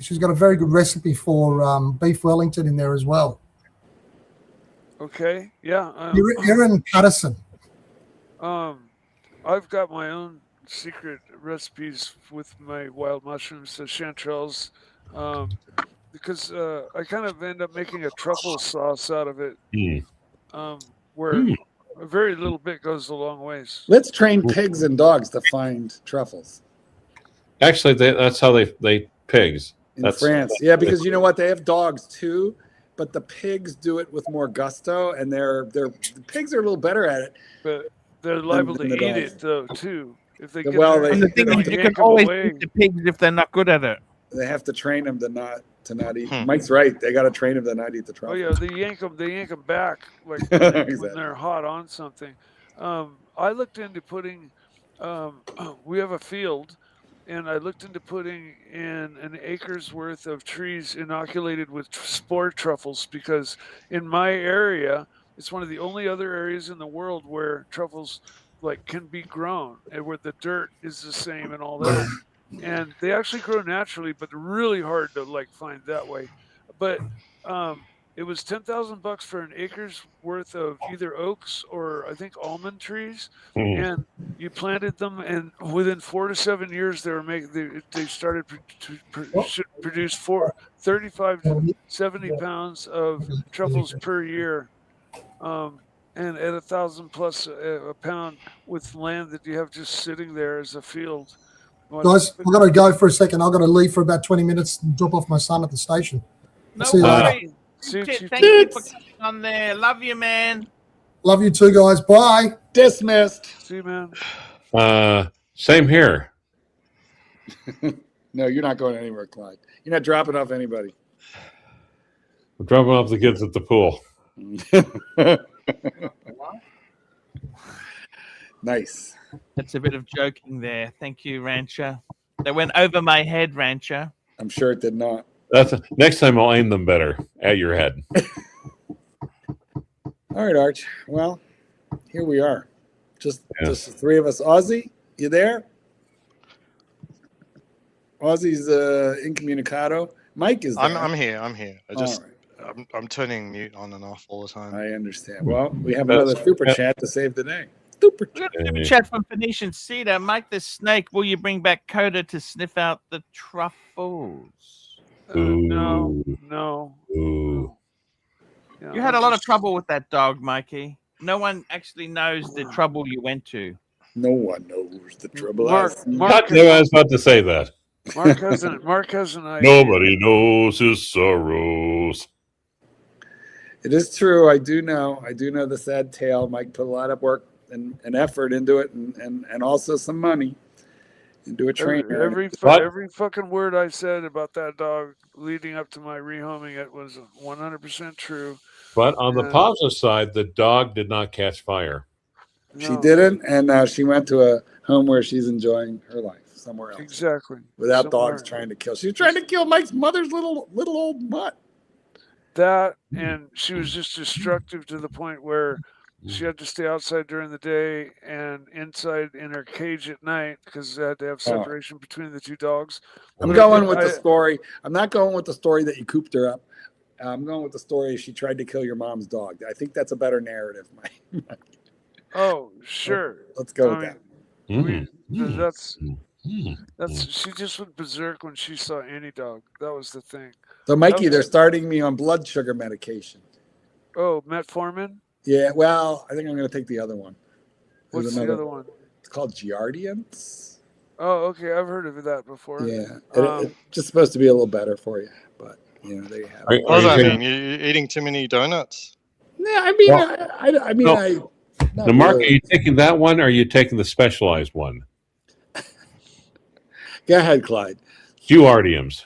she's got a very good recipe for beef Wellington in there as well. Okay, yeah. Erin Patterson. I've got my own secret recipes with my wild mushrooms, the chanterelles, because I kind of end up making a truffle sauce out of it. Where a very little bit goes a long ways. Let's train pigs and dogs to find truffles. Actually, that's how they pigs. That's France. Yeah, because you know what? They have dogs too, but the pigs do it with more gusto, and the pigs are a little better at it. But they're liable to eat it though too. If they get the thing is, you can always eat the pigs if they're not good at it. They have to train them to not eat. Mike's right. They got to train them to not eat the truffle. Oh yeah, they yank them back like when they're hot on something. I looked into putting. We have a field, and I looked into putting in an acre's worth of trees inoculated with spore truffles, because in my area, it's one of the only other areas in the world where truffles can be grown, and where the dirt is the same and all that. And they actually grow naturally, but they're really hard to find that way. But it was $10,000 for an acre's worth of either oaks or I think almond trees, and you planted them, and within 4 to 7 years they started to produce 35 to 70 pounds of truffles per year. And at $1,000 plus a pound with land that you have just sitting there as a field. Guys, I've got to go for a second. I've got to leave for about 20 minutes and drop off my son at the station. No worries. Thank you for coming on there. Love you, man. Love you too, guys. Bye. Dismissed. See you, man. Same here. No, you're not going anywhere, Clyde. You're not dropping off anybody. We're dropping off the kids at the pool. Nice. That's a bit of joking there. Thank you, Rancher. That went over my head, Rancher. I'm sure it did not. Next time I'll aim them better at your head. All right, Arch. Well, here we are. Just the 3 of us. Ozzy, you there? Aussie's incommunicado. Mike is there. I'm here. I'm here. I just All right. I'm turning mute on and off all the time. I understand. Well, we have another super chat to save the day. Super chat. Super chat from Phoenician Cedar. Mike the Snake, will you bring back Coda to sniff out the truffles? No. Ooh. Yeah, You had a lot of trouble with that dog, Mikey. No one actually knows the trouble you went to. No one knows the trouble. Mark I was about to say that. Mark has an idea. Nobody knows his sorrows. It is true. I do know the sad tale. Mike put a lot of work and effort into it, and also some money into a trainer. Every fucking word I said about that dog leading up to my rehoming it was 100% true. But on the positive side, the dog did not catch fire. No. She didn't, and now she went to a home where she's enjoying her life somewhere else. Exactly. Without dogs trying to kill. She was trying to kill Mike's mother's little old mutt. That, and she was just destructive to the point where she had to stay outside during the day and inside in her cage at night because they had to have separation between the two dogs. I'm going with the story. I'm not going with the story that you cooped her up. I'm going with the story she tried to kill your mom's dog. I think that's a better narrative, Mike. Oh, sure. Let's go with that. That's she just went berserk when she saw any dog. That was the thing. So, Mikey, they're starting me on blood sugar medication. Oh, metformin? Yeah, well, I think I'm going to take the other one. What's the other one? It's called Giardians. Oh, okay. I've heard of that before. Yeah, it's just supposed to be a little better for you, but you know, there you have it. What does that mean? You're eating too many donuts? Yeah, I mean, Now, Mark, are you taking that one or are you taking the specialized one? Go ahead, Clyde. Giardiums.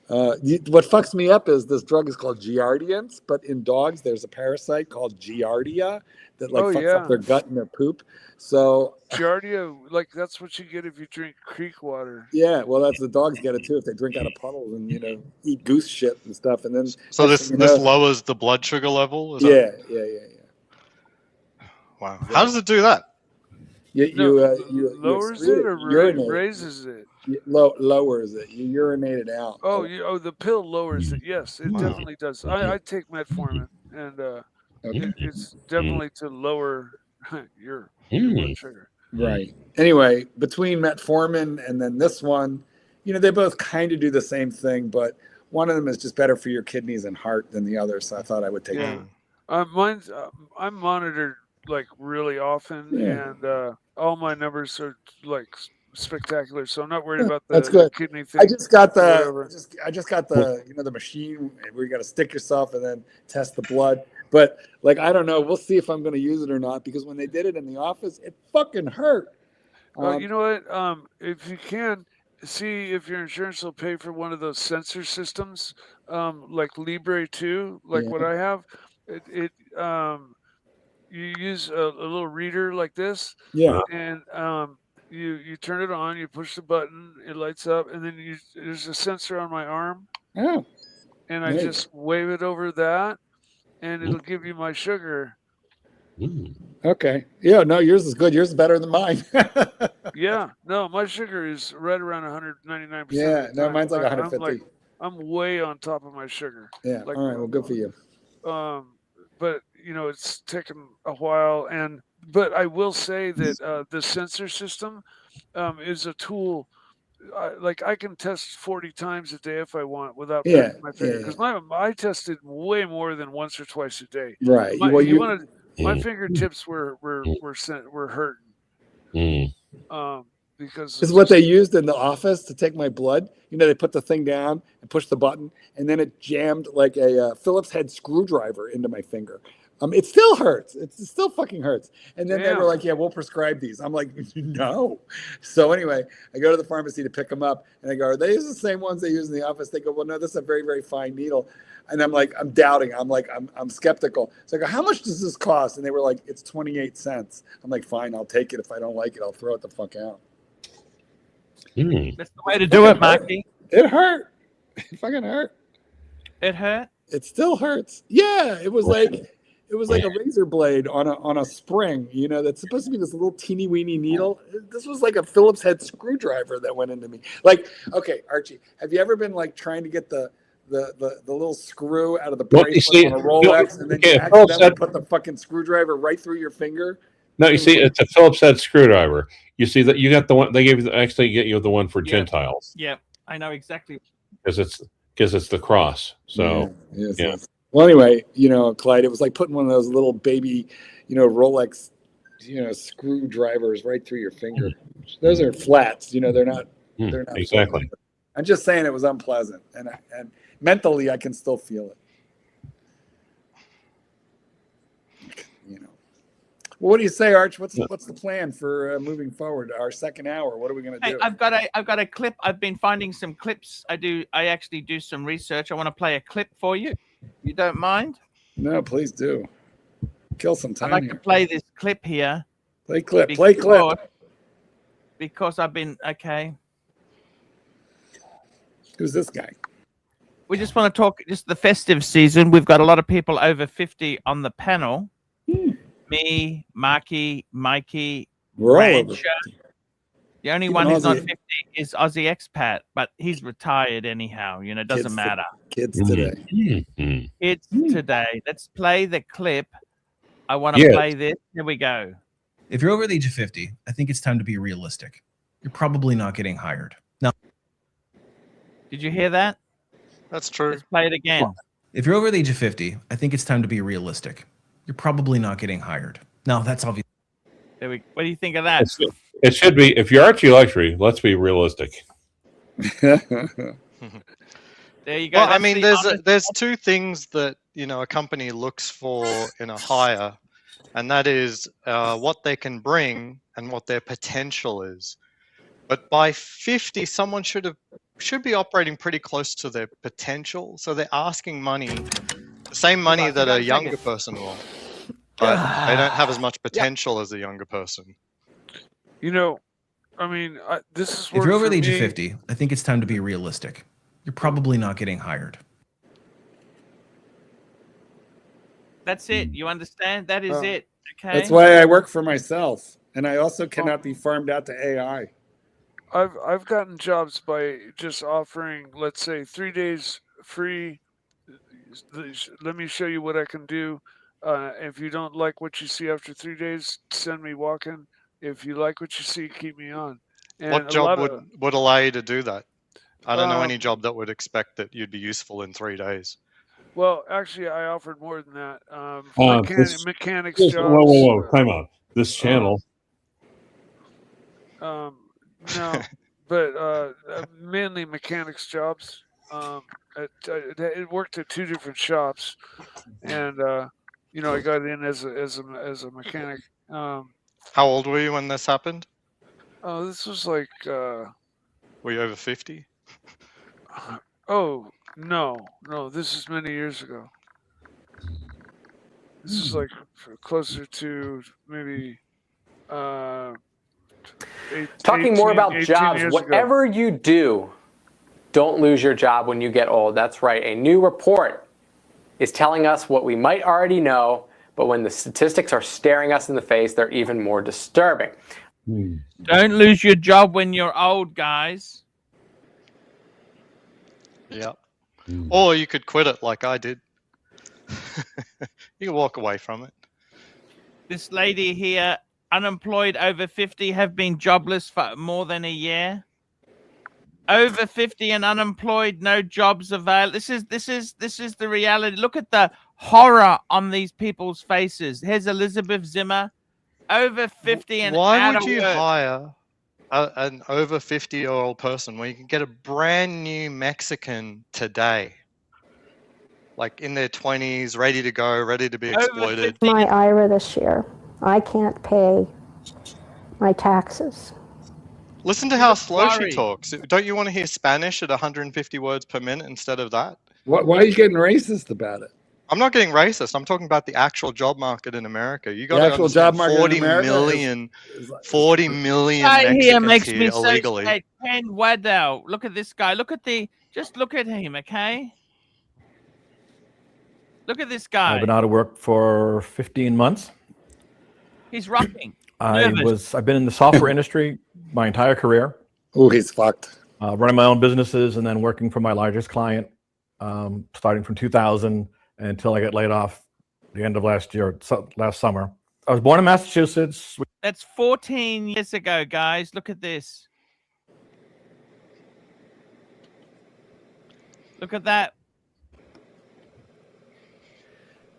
What fucks me up is this drug is called Giardians, but in dogs there's a parasite called Giardia that fucks up their gut and their poop. So Giardia, that's what you get if you drink creek water. Yeah, well, that's the dogs get it too if they drink out of puddles and eat goose shit and stuff. And then so this lowers the blood sugar level. Yeah. Wow, how does it do that? You lowers it or raises it? Lowers it. You urinate it out. Oh, the pill lowers it. Yes, it definitely does. I take metformin, and it's definitely to lower your blood sugar. Right. Anyway, between metformin and then this one, they both kind of do the same thing, but one of them is just better for your kidneys and heart than the other. So I thought I would take it. Mine's I'm monitored really often, and all my numbers are spectacular. So I'm not worried about the kidney thing. I just got the machine where you got to stick yourself and then test the blood. But I don't know. We'll see if I'm going to use it or not, because when they did it in the office, it fucking hurt. You know what? If you can see if your insurance will pay for one of those sensor systems, like Libre 2, what I have, you use a little reader like this, and you turn it on, you push the button, it lights up, and then there's a sensor on my arm, and I just wave it over that, and it'll give you my sugar. Okay. Yeah, no, yours is good. Yours is better than mine. Yeah, no, my sugar is right around 199%. Yeah, no, mine's 150. I'm way on top of my sugar. Yeah, all right, well, good for you. But it's taken a while, but I will say that the sensor system is a tool. I can test 40 times a day if I want without pricking my finger, because I tested way more than once or twice a day. Right. My fingertips were hurting. Because this is what they used in the office to take my blood. They put the thing down and push the button, and then it jammed like a Phillips head screwdriver into my finger. It still hurts. It still fucking hurts. And then they were like, "Yeah, we'll prescribe these." I'm like, "No." So anyway, I go to the pharmacy to pick them up, and I go, "Are they the same ones they use in the office?" They go, "Well, no, this is a very, very fine needle." And I'm like, I'm doubting. I'm skeptical. So I go, "How much does this cost?" And they were like, "It's 28 cents." I'm like, "Fine, I'll take it. If I don't like it, I'll throw it the fuck out." That's the way to do it, Mikey. It hurt. It fucking hurt. It hurt. It still hurts. Yeah, it was It was like a razor blade on a spring, you know, that's supposed to be this little teeny weeny needle. This was like a Phillips head screwdriver that went into me. Like, okay, Archie, have you ever been like trying to get the little screw out of the bracelet on a Rolex, and then you accidentally put the fucking screwdriver right through your finger? No, you see, it's a Phillips head screwdriver. You see that you got the one they gave you. Actually, get you the one for Gentiles. Yeah, I know exactly. Because it's the cross. So Yes. Well, anyway, you know, Clyde, it was like putting one of those little baby, you know, Rolex, you know, screwdrivers right through your finger. Those are flats, you know, they're not. They're not exactly. Flat. I'm just saying it was unpleasant, and mentally I can still feel it. You know. Well, what do you say, Arch? What's the plan for moving forward? Our second hour. What are we going to do? I've got a clip. I've been finding some clips. I actually do some research. I want to play a clip for you. You don't mind? No, please do. Kill some time. I'd like to play this clip here. Play clip. Play clip. Because I've been okay. Who's this guy? We just want to talk just the festive season. We've got a lot of people over 50 on the panel. Me, Marky, Mikey, Rancher. The only one who's not 50 is Aussie Expat, but he's retired anyhow. You know, it doesn't matter. Kids today. Kids today. Let's play the clip. I want to play this. Here we go. If you're over the age of 50, I think it's time to be realistic. You're probably not getting hired. Now, did you hear that? That's true. Let's play it again. If you're over the age of 50, I think it's time to be realistic. You're probably not getting hired. Now, that's obvious. What do you think of that? It should be. If you're Archie Luxury, let's be realistic. There you go. Well, I mean, there's two things that, you know, a company looks for in a hire, and that is what they can bring and what their potential is. But by 50, someone should be operating pretty close to their potential. So they're asking money, the same money that a younger person will, but they don't have as much potential as a younger person. You know, I mean, this is. If you're over the age of 50, I think it's time to be realistic. You're probably not getting hired. That's it. You understand? That is it. Okay. That's why I work for myself, and I also cannot be farmed out to AI. I've gotten jobs by just offering, let's say, 3 days free. Let me show you what I can do. If you don't like what you see after 3 days, send me walking. If you like what you see, keep me on. And what job would allow you to do that? I don't know any job that would expect that you'd be useful in 3 days. Well, actually, I offered more than that. Mechanics jobs. Whoa. Time out. This channel. No, but mainly mechanics jobs. It worked at 2 different shops, and you know, I got in as a mechanic. How old were you when this happened? Oh, this was like. Were you over 50? Oh no! This is many years ago. This is like closer to maybe. Talking more about jobs, whatever you do, don't lose your job when you get old. That's right. A new report is telling us what we might already know, but when the statistics are staring us in the face, they're even more disturbing. Don't lose your job when you're old, guys. Yeah. Or you could quit it like I did. You can walk away from it. This lady here, unemployed over 50, have been jobless for more than a year. Over 50 and unemployed, no jobs available. This is the reality. Look at the horror on these people's faces. Here's Elizabeth Zimmer, over 50 and why would you hire an over 50-year-old person when you can get a brand new Mexican today, like in their 20s, ready to go, ready to be exploited? My IRA this year, I can't pay my taxes. Listen to how slow she talks. Don't you want to hear Spanish at 150 words per minute instead of that? Why are you getting racist about it? I'm not getting racist. I'm talking about the actual job market in America. You got the actual job market 40 in America million, is 40 million Mexicans here makes me illegally. So sad. Ken Waddell. Look at this guy. Look at him, okay? Look at this guy. I've been out of work for 15 months. He's rocking. I've been in the software industry my entire career. Oh, he's fucked. Running my own businesses and then working for my largest client, starting from 2000 until I got laid off the end of last summer. I was born in Massachusetts. That's 14 years ago, guys. Look at this. Look at that.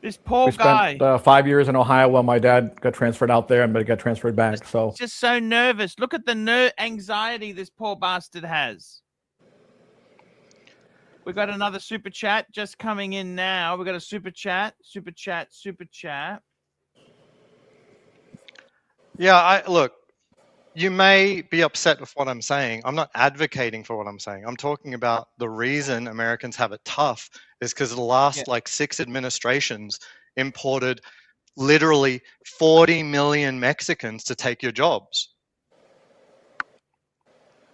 This poor guy. Spent 5 years in Ohio while my dad got transferred out there and got transferred back. Just so nervous. Look at the anxiety this poor bastard has. We got another super chat just coming in now. We got a super chat. Yeah, look, you may be upset with what I'm saying. I'm not advocating for what I'm saying. I'm talking about the reason Americans have it tough is because the last 6 administrations imported literally 40 million Mexicans to take your jobs.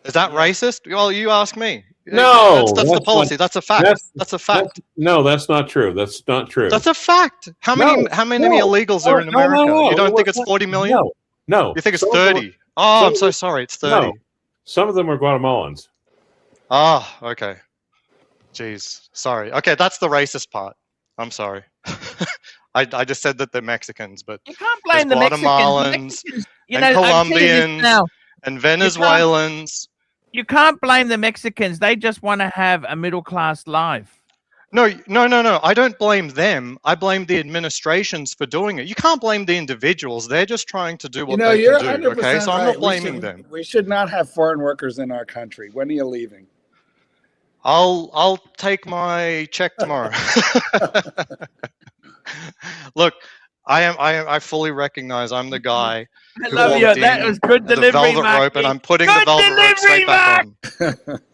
Is that racist? Well, you ask me. No, that's the policy. That's a fact. That's a fact. No, that's not true. That's not true. That's a fact. How many illegals are in America? You don't think it's 40 million? No. You think it's 30? Oh, I'm so sorry. It's 30. No. Some of them are Guatemalans. Ah, okay. Jeez. Sorry. Okay, that's the racist part. I'm sorry. I just said that they're Mexicans, but you can't blame the Guatemalans and Colombians and Venezuelans. You can't blame the Mexicans. They just want to have a middle-class life. No. I don't blame them. I blame the administrations for doing it. You can't blame the individuals. They're just trying to do what they can do. Okay, so I'm not blaming them. We should not have foreign workers in our country. When are you leaving? I'll take my check tomorrow. Look, I fully recognize I'm the guy. I love you. That was good delivery, velvet rope, and I'm putting the velvet rope straight back on.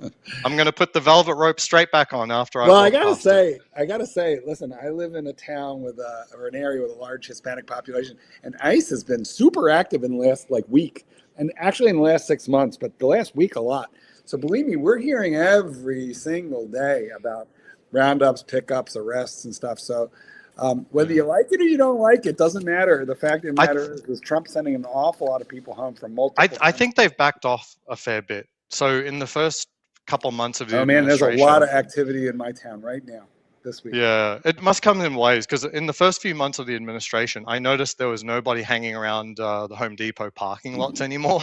I'm going to put the velvet rope straight back on after I. Well, I gotta say, listen, I live in a town with or an area with a large Hispanic population, and ICE has been super active in the last week, and actually in the last 6 months, but the last week a lot. So believe me, we're hearing every single day about roundups, pickups, arrests, and stuff. So. Whether you like it or you don't like it, doesn't matter. The fact of the matter is Trump sending an awful lot of people home from multiple. I think they've backed off a fair bit. So in the first couple months of the there's a lot of activity in my town right now this week. Yeah, it must come in waves because in the first few months of the administration, I noticed there was nobody hanging around the Home Depot parking lots anymore.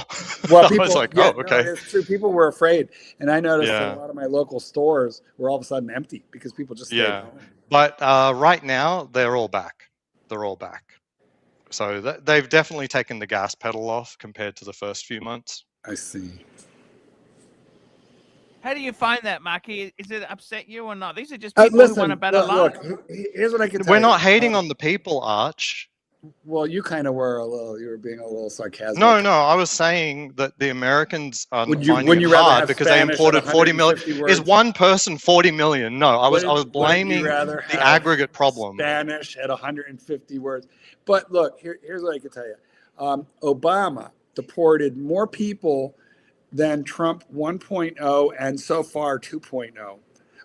Well, I was like, okay. No, it's true. People were afraid, and I noticed that a lot of my local stores were all of a sudden empty because people just stayed home. But right now, they're all back. So they've definitely taken the gas pedal off compared to the first few months. I see. How do you find that, Marky? Is it upset you or not? These are just people who want a better life. Look, here's what I can tell you. We're not hating on the people, Arch. Well, you kind of were you were being a little sarcastic. No, I was saying that the Americans are finding it hard because they imported 40 million. Is one person 40 million? No, I was blaming the aggregate problem. Spanish at 150 words. But look, here's what I can tell you. Obama deported more people than Trump 1.0 and so far 2.0.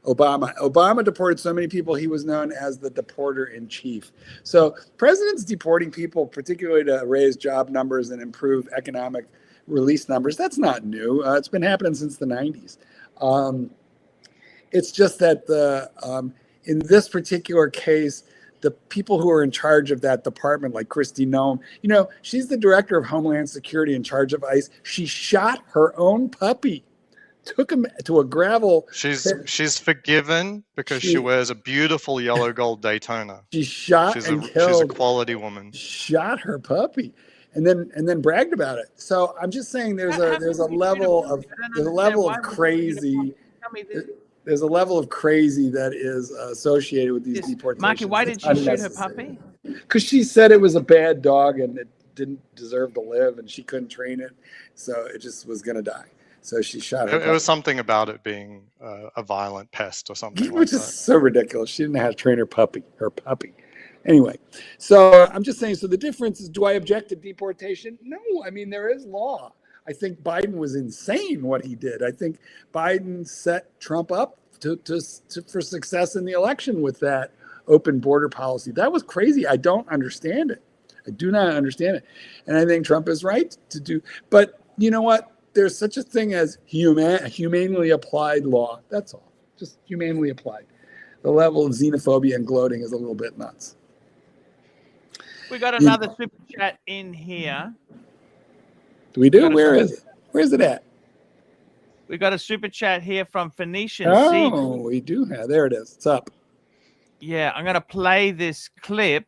Obama deported so many people, he was known as the deporter in chief. So presidents deporting people, particularly to raise job numbers and improve economic release numbers, that's not new. It's been happening since the 90s. It's just that in this particular case, the people who are in charge of that department, like Kristi Noem, she's the director of Homeland Security in charge of ICE. She shot her own puppy. Took him to a gravel. She's forgiven because she wears a beautiful yellow gold Daytona. She's a quality woman. Shot her puppy, and then bragged about it. So I'm just saying there's a level of crazy. There's a level of crazy that is associated with these deportations. Marky, why did she shoot her puppy? Because she said it was a bad dog and it didn't deserve to live, and she couldn't train it, so it just was going to die. So she shot her. It was something about it being a violent pest or something. Which is so ridiculous. She didn't know how to train her puppy. Anyway, so I'm just saying. So the difference is, do I object to deportation? No. I mean, there is law. I think Biden was insane what he did. I think Biden set Trump up for success in the election with that open border policy. That was crazy. I don't understand it. I do not understand it. And I think Trump is right to do. But you know what? There's such a thing as humanely applied law. That's all. Just humanely applied. The level of xenophobia and gloating is a little bit nuts. We got another super chat in here. Do we do? Where is it? Where's it at? We got a super chat here from Phoenician. Oh, we do have. There it is. It's up. Yeah, I'm going to play this clip.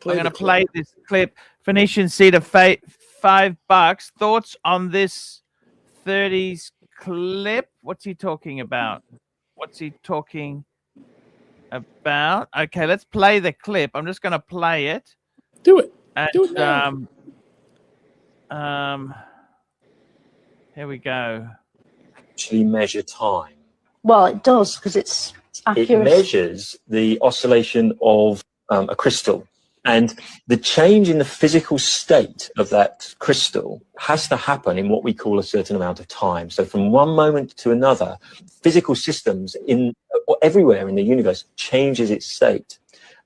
This clip. Phoenician Cedar, $5. Thoughts on this 30s clip? What's he talking about? Okay, let's play the clip. I'm just going to play it. Do it. Do it now. Here we go. Actually measure time. Well, it does, because it's accurate. It measures the oscillation of a crystal, and the change in the physical state of that crystal has to happen in what we call a certain amount of time. So from one moment to another, physical systems everywhere in the universe changes its state,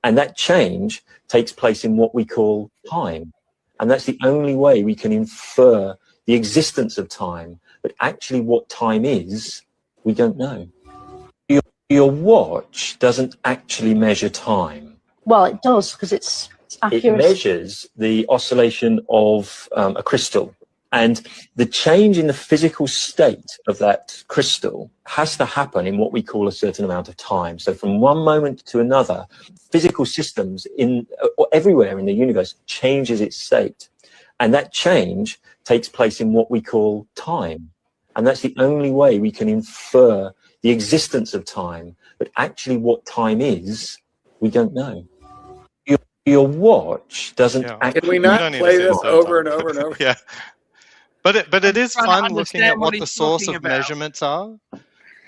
and that change takes place in what we call time. And that's the only way we can infer the existence of time. But actually what time is, we don't know. Your watch doesn't actually measure time. Well, it does, because it's accurate. It measures the oscillation of a crystal. And the change in the physical state of that crystal has to happen in what we call a certain amount of time. So from one moment to another, physical systems everywhere in the universe changes its state. And that change takes place in what we call time. And that's the only way we can infer the existence of time. But actually what time is, we don't know. Your watch doesn't actually... Can we not play this over and over and over? Yeah. But it is fun looking at what the source of measurements are.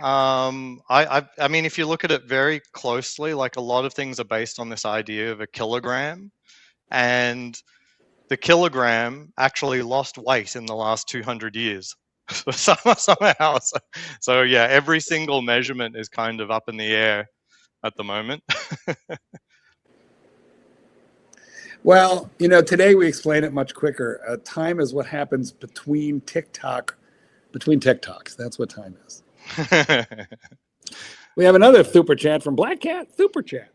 I mean, if you look at it very closely, like a lot of things are based on this idea of a kilogram, and the kilogram actually lost weight in the last 200 years. Somehow. So yeah, every single measurement is kind of up in the air at the moment. Well, you know, today we explain it much quicker. Time is what happens between TikToks. That's what time is. We have another super chat from Black Cat. Super chat.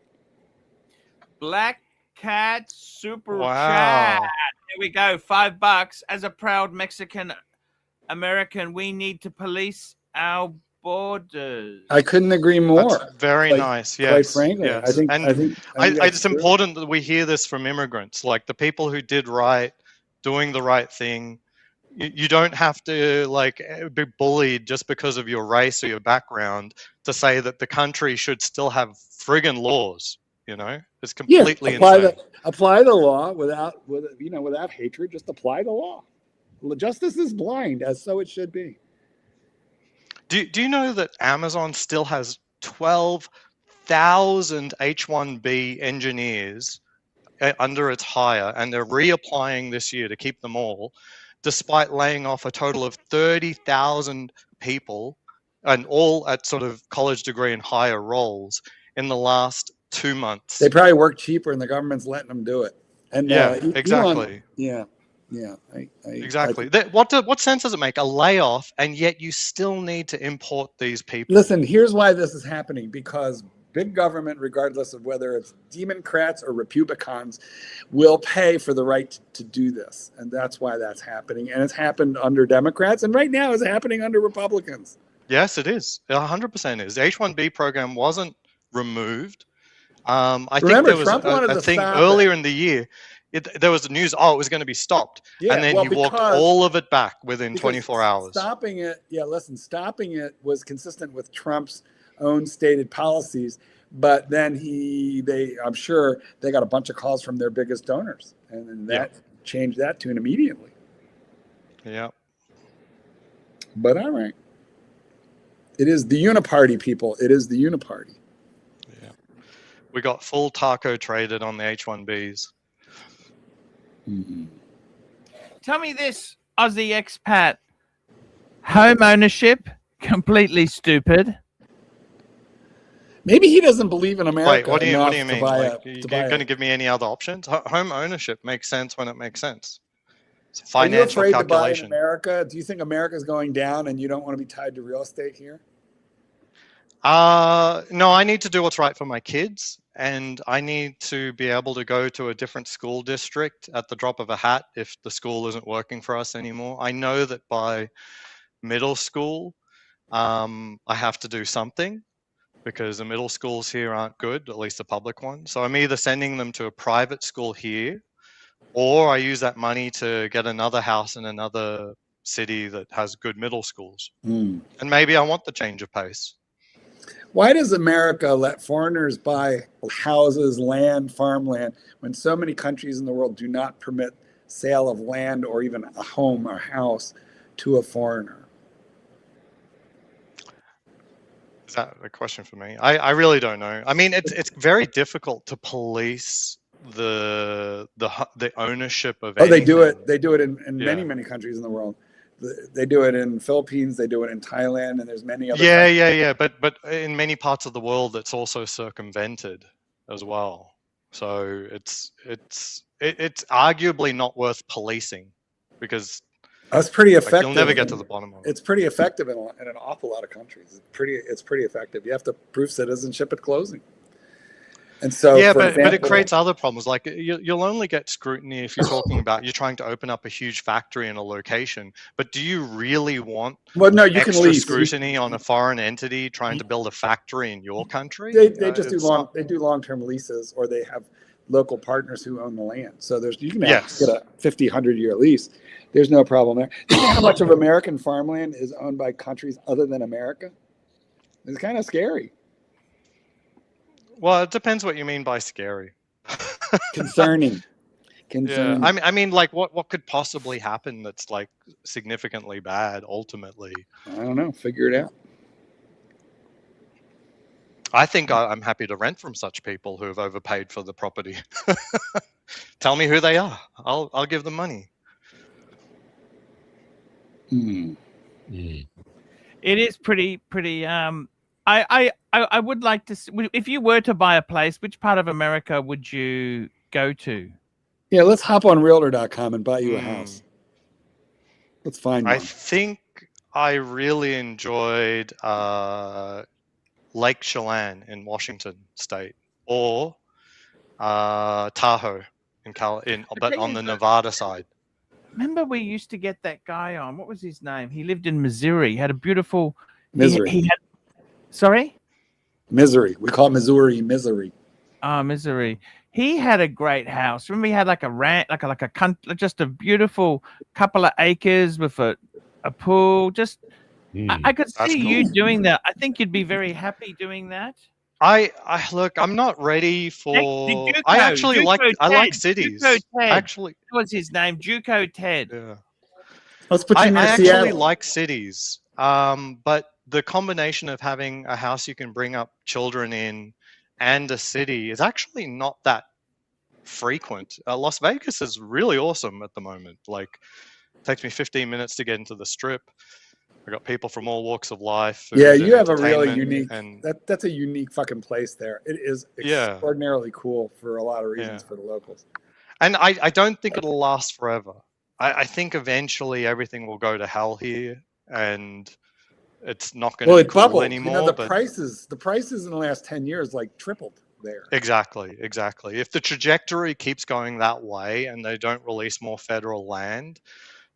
Black Cat super chat. Here we go. $5. As a proud Mexican American, we need to police our borders. I couldn't agree more. That's very nice. Yes. Quite frankly, yes. I think it's important that we hear this from immigrants, like the people who did right, doing the right thing. You don't have to be bullied just because of your race or your background to say that the country should still have friggin' laws. You know, it's completely insane. Apply the law without hatred. Just apply the law. Justice is blind, as so it should be. Do you know that Amazon still has 12,000 H-1B engineers under its hire, and they're reapplying this year to keep them all, despite laying off a total of 30,000 people, and all at sort of college degree and higher roles in the last 2 months? They probably work cheaper, and the government's letting them do it. And exactly. Exactly. What sense does it make? A layoff, and yet you still need to import these people. Listen, here's why this is happening, because big government, regardless of whether it's Democrats or Republicans, will pay for the right to do this. And that's why that's happening. And it's happened under Democrats, and right now it's happening under Republicans. Yes, it is. 100% is. The H-1B program wasn't removed. I think there was a thing earlier in the year. There was the news, it was going to be stopped. Yeah, and then you walked all of it back within 24 hours. Stopping it was consistent with Trump's own stated policies. But then I'm sure they got a bunch of calls from their biggest donors. And that changed that tune immediately. Yeah. But all right. It is the Uniparty, people. It is the Uniparty. Yeah. We got full taco traded on the H-1Bs. Mm-hmm. Tell me this, Aussie expat. Home ownership, completely stupid. Maybe he doesn't believe in America Wait, what do you enough mean? to buy Like, a. you're To buy going to a, give me any other options? Home ownership makes sense when it makes sense. It's a are you financial afraid to buy in calculation. America? Do you think America's going down and you don't want to be tied to real estate here? No, I need to do what's right for my kids, and I need to be able to go to a different school district at the drop of a hat if the school isn't working for us anymore. I know that by middle school, I have to do something because the middle schools here aren't good, at least the public ones. So I'm either sending them to a private school here, or I use that money to get another house in another city that has good middle schools. And maybe I want the change of pace. Why does America let foreigners buy houses, land, farmland, when so many countries in the world do not permit sale of land or even a home or house to a foreigner? Is that a question for me? I really don't know. I mean, it's very difficult to police the ownership of anything. They do it. They do it in many countries in the world. They do it in Philippines. They do it in Thailand, and there's many other. Yeah. But in many parts of the world, it's also circumvented as well. So it's arguably not worth policing because that's pretty effective. You'll never get to the bottom of it. It's pretty effective in an awful lot of countries. It's pretty effective. You have to prove citizenship at closing. And so, yeah, but it creates other problems. Like you'll only get scrutiny if you're talking about you're trying to open up a huge factory in a location. But do you really want extra scrutiny on a foreign entity trying to build a factory in your country? They just do long-term leases, or they have local partners who own the land. So you can get a 50, 100-year lease. There's no problem there. Do you know how much of American farmland is owned by countries other than America? It's kind of scary. Well, it depends what you mean by scary. Concerning. Yeah, I mean, like, what could possibly happen that's like significantly bad ultimately? I don't know. Figure it out. I think I'm happy to rent from such people who have overpaid for the property. Tell me who they are. I'll give them money. It is pretty. I would like to. If you were to buy a place, which part of America would you go to? Yeah, let's hop on Realtor.com and buy you a house. Let's find one. I think I really enjoyed Lake Chelan in Washington State, or Tahoe but on the Nevada side. Remember, we used to get that guy on. What was his name? He lived in Missouri. He had a beautiful. Misery. Sorry? Misery. We call Missouri Misery. Misery. He had a great house. Remember, he had like a ranch, like a country, just a beautiful couple of acres with a pool. Just, I could see you doing that. I think you'd be very happy doing that. I look. I'm not ready for. I actually like cities. Actually, what was his name? Juco Ted. Yeah. Let's put you near I Seattle. actually like cities. But the combination of having a house you can bring up children in and a city is actually not that frequent. Las Vegas is really awesome at the moment. Like, it takes me 15 minutes to get into the Strip. I got people from all walks of life. Yeah, you have a really unique. That's a unique fucking place there. It is extraordinarily cool for a lot of reasons for the locals. And I don't think it'll last forever. I think eventually everything will go to hell here, and it's not going to be cool bubbled anymore. You know, the prices in the last 10 years like tripled there. Exactly. If the trajectory keeps going that way and they don't release more federal land,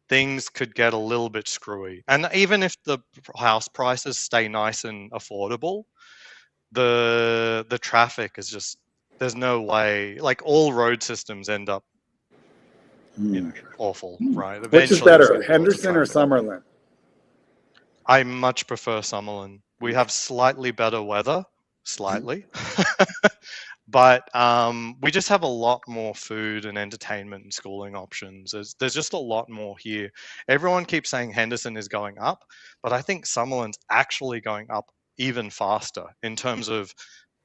things could get a little bit screwy. And even if the house prices stay nice and affordable, the traffic is just, there's no way. Like, all road systems end up awful, right? Which is better, Henderson or Summerlin? I much prefer Summerlin. We have slightly better weather, but we just have a lot more food and entertainment and schooling options. There's just a lot more here. Everyone keeps saying Henderson is going up, but I think Summerlin's actually going up even faster in terms of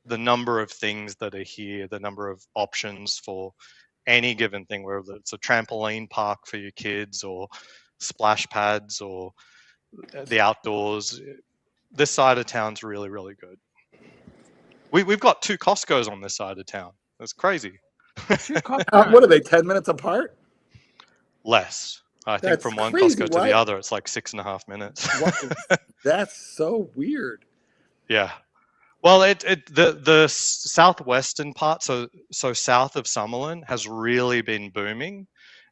the number of things that are here, the number of options for any given thing, whether it's a trampoline park for your kids or splash pads or the outdoors. This side of town's really, really good. We've got 2 Costco's on this side of town. That's crazy. What are they? 10 minutes apart? Less. I think That's from one crazy. Costco to Why? the other, it's like 6.5 minutes. That's so weird. Yeah. Well, the southwestern part, so south of Summerlin, has really been booming,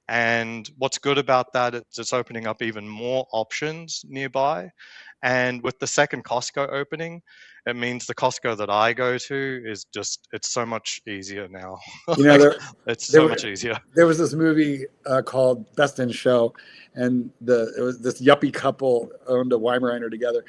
and what's good about that is it's opening up even more options nearby, and with the second Costco opening, it means the Costco that I go to is it's so much easier now. You know, It's so much easier. There was this movie called Best in Show, and it was this yuppie couple owned a Weimaraner together,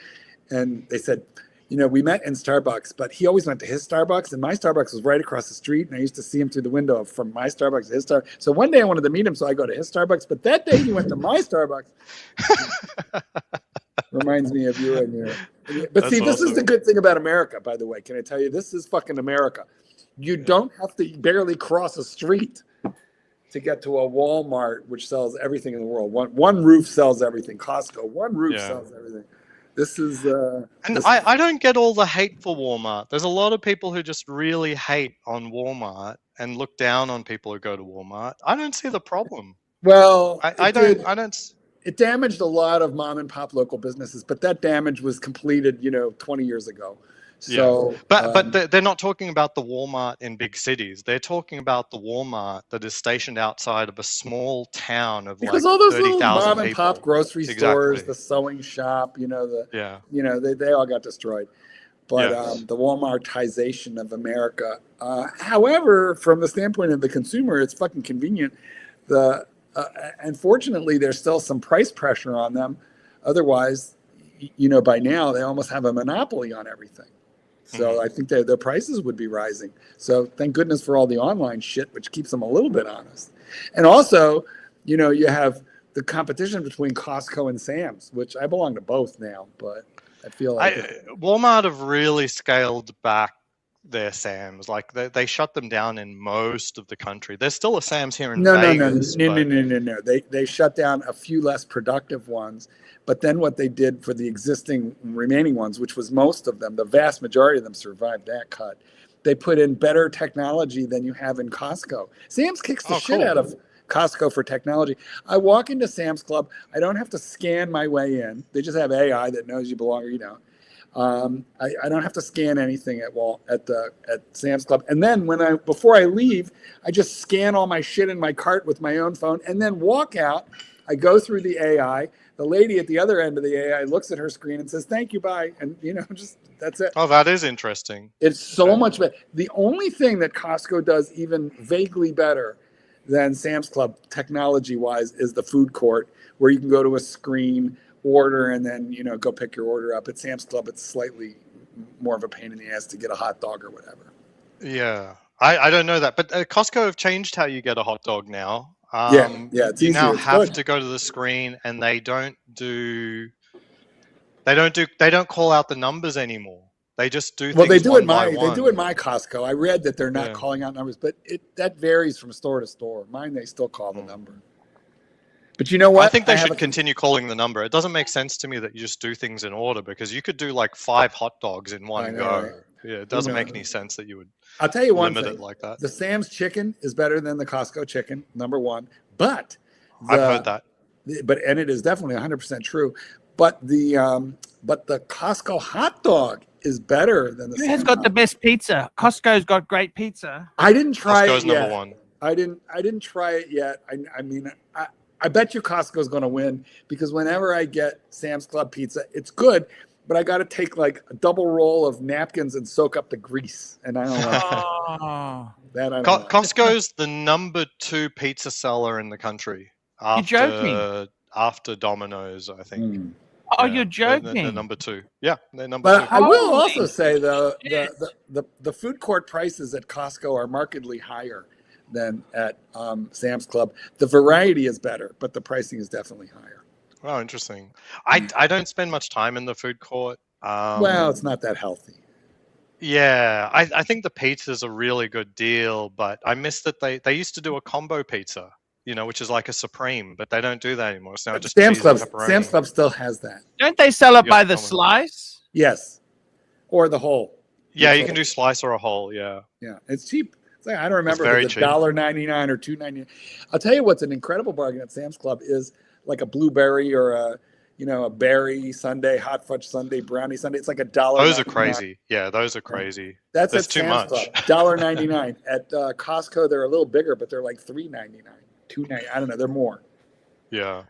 and they said, you know, we met in Starbucks, but he always went to his Starbucks, and my Starbucks was right across the street, and I used to see him through the window from my Starbucks to his Starbucks. So one day I wanted to meet him, so I go to his Starbucks, but that day he went to my Starbucks. Reminds me of you and your. But see, this is the good thing about America, by the way. Can I tell you, this is fucking America. You don't have to barely cross a street to get to a Walmart, which sells everything in the world. One roof sells everything. Costco, one roof sells everything. This is and I don't get all the hate for Walmart. There's a lot of people who just really hate on Walmart and look down on people who go to Walmart. I don't see the problem. Well, I don't. It damaged a lot of mom and pop local businesses, but that damage was completed, 20 years ago. So, but they're not talking about the Walmart in big cities. They're talking about the Walmart that is stationed outside of a small town of because like all those 30,000 little mom and people. pop grocery stores, the sewing shop, they all got destroyed. But the Walmartization of America. However, from the standpoint of the consumer, it's fucking convenient. Unfortunately, there's still some price pressure on them. Otherwise, by now they almost have a monopoly on everything. So I think their prices would be rising. So thank goodness for all the online shit, which keeps them a little bit honest. And also, you have the competition between Costco and Sam's, which I belong to both now, but I feel like Walmart have really scaled back their Sam's. Like they shut them down in most of the country. There's still a Sam's here in Vegas. No. They shut down a few less productive ones. But then what they did for the existing remaining ones, which was most of them, the vast majority of them survived that cut. They put in better technology than you have in Costco. Sam's kicks the shit out of Costco for technology. I walk into Sam's Club. I don't have to scan my way in. They just have AI that knows you belong or you don't. I don't have to scan anything at Sam's Club. And then before I leave, I just scan all my shit in my cart with my own phone and then walk out. I go through the AI. The lady at the other end of the AI looks at her screen and says, "Thank you, bye." And just that's it. Oh, that is interesting. It's so much better. The only thing that Costco does even vaguely better than Sam's Club technology-wise is the food court, where you can go to a screen, order, and then go pick your order up. At Sam's Club, it's slightly more of a pain in the ass to get a hot dog or whatever. Yeah, I don't know that, but Costco have changed how you get a hot dog now. It's you easier. now It's have good. to go to the screen, and they don't call out the numbers anymore. They just do. Well, they things do one in by my one. Costco. I read that they're not calling out numbers, but that varies from store to store. Mine, they still call the number. But you know what? I think they should continue calling the number. It doesn't make sense to me that you just do things in order, because you could do like 5 hot dogs in one go. Right? Yeah, it doesn't make any sense that you would. I'll tell you one limit thing. it like that. The Sam's chicken is better than the Costco chicken, number one. But I've heard that. And it is definitely 100% true. But the Costco hot dog is better than the. Who has got the best pizza? Costco's got great pizza. I didn't try Costco's it yet. number one. I didn't try it yet. I mean, I bet you Costco's going to win, because whenever I get Sam's Club pizza, it's good, but I got to take like a double roll of napkins and soak up the grease, and I don't know. That I don't know. Costco's the number 2 pizza seller in the country. After Domino's, I think. Oh, you're joking. They're number 2. Yeah, they're number 2. But I will also say, though, the food court prices at Costco are markedly higher than at Sam's Club. The variety is better, but the pricing is definitely higher. Oh, interesting. I don't spend much time in the food court. Well, it's not that healthy. Yeah, I think the pizza's a really good deal, but I miss that they used to do a combo pizza, which is like a supreme, but they don't do that anymore. So now just Sam's cheese and Club, pepperoni. Sam's Club still has that. Don't they sell it by the slice? Yes, or the whole. Yeah, you can do slice or a whole. Yeah. Yeah, it's cheap. It's like, I don't remember very if it's cheap. $1.99 or $2.99. I'll tell you what's an incredible bargain at Sam's Club is like a blueberry or a berry sundae, hot fudge sundae, brownie sundae. It's like $1.99. Those are crazy. Yeah, those are crazy. That's That's at too Sam's much. Club. $1.99. At Costco, they're a little bigger, but they're like $3.99, $2.99. I don't know. They're more. Yeah.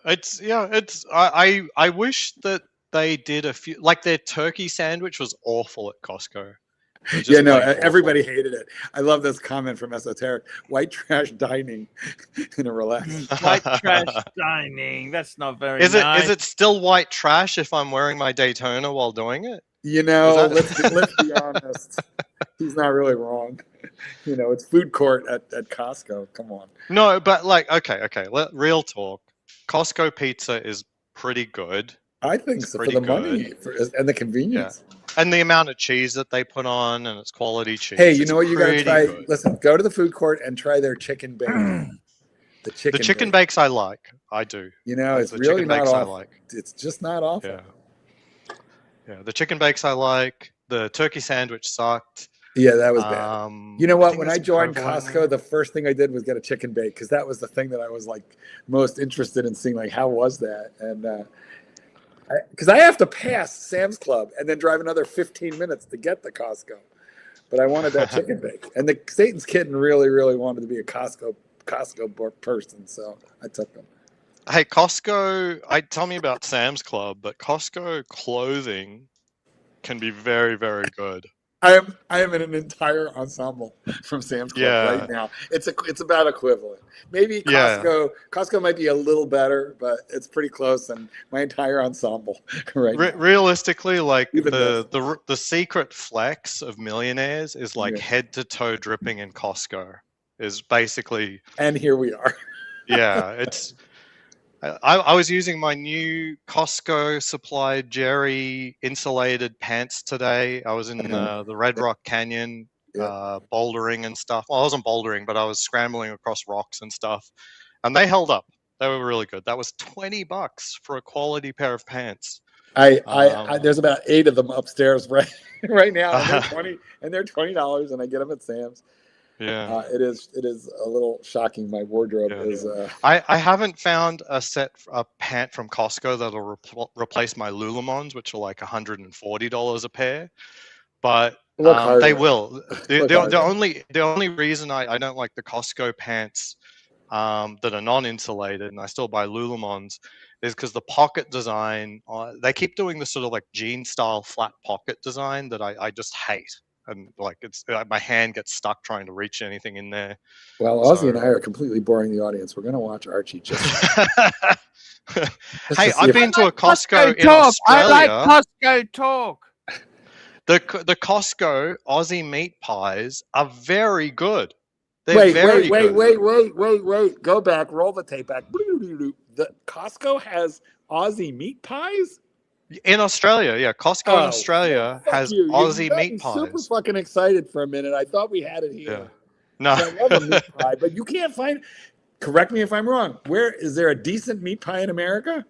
I wish that they did a few, like their turkey sandwich was awful at Costco. Yeah, no, everybody hated it. I love this comment from Esoteric. White trash dining in a relax. White trash dining. That's not very Is nice. it still white trash if I'm wearing my Daytona while doing it? You know, let's be honest. He's not really wrong. You know, it's food court at Costco. Come on. No, but like, okay. Real talk. Costco pizza is pretty good. I think so, for the money and the convenience. Yeah. And the amount of cheese that they put on, and it's quality cheese. Hey, you know what you got to try? Good. Listen, go to the food court and try their chicken bake. The chicken bakes I like. I do. You know, it's the really chicken not bakes awful. I like. It's just not awful. Yeah, the chicken bakes I like. The turkey sandwich sucked. Yeah, that was bad. You know what? When I joined provolone. Costco, the first thing I did was get a chicken bake because that was the thing that I was like most interested in seeing. Like, how was that? And because I have to pass Sam's Club and then drive another 15 minutes to get to Costco, but I wanted that chicken bake. And the Satan's Kitten really, really wanted to be a Costco person, so I took them. Hey, Costco, tell me about Sam's Club, but Costco clothing can be very, very good. I am in an entire ensemble from Sam's Club right now. It's about equivalent. Maybe Costco might be a little better, but it's pretty close. And my entire ensemble right now. Realistically, like the secret flex of millionaires is like head to toe dripping in Costco is basically. And here we are. Yeah, it's. I was using my new Costco supplied Jerry insulated pants today. I was in the Red Rock Canyon bouldering and stuff. Well, I wasn't bouldering, but I was scrambling across rocks and stuff. And they held up. They were really good. That was $20 for a quality pair of pants. There's about 8 of them upstairs right now. And they're $20 and I get them at Sam's. Yeah, it is a little shocking. My wardrobe is. I haven't found a pant from Costco that'll replace my Lululemons, which are like $140 a pair, but they will. The only reason I don't like the Costco pants that are non-insulated, and I still buy Lululemons, is because the pocket design. They keep doing this sort of like jean style flat pocket design that I just hate. And like my hand gets stuck trying to reach anything in there. Well, Ozzy and I are completely boring the audience. We're going to watch Archie just. Hey, I've been to a Costco in Australia. I like Costco talk. The Costco Aussie meat pies are very good. Wait. Go back. Roll the tape back. The Costco has Aussie meat pies? In Australia, yeah. Costco in Australia has Aussie meat pies. Super fucking excited for a minute. I thought we had it here. Yeah. No. I love a meat pie, but you can't find. Correct me if I'm wrong. Where is there a decent meat pie in America?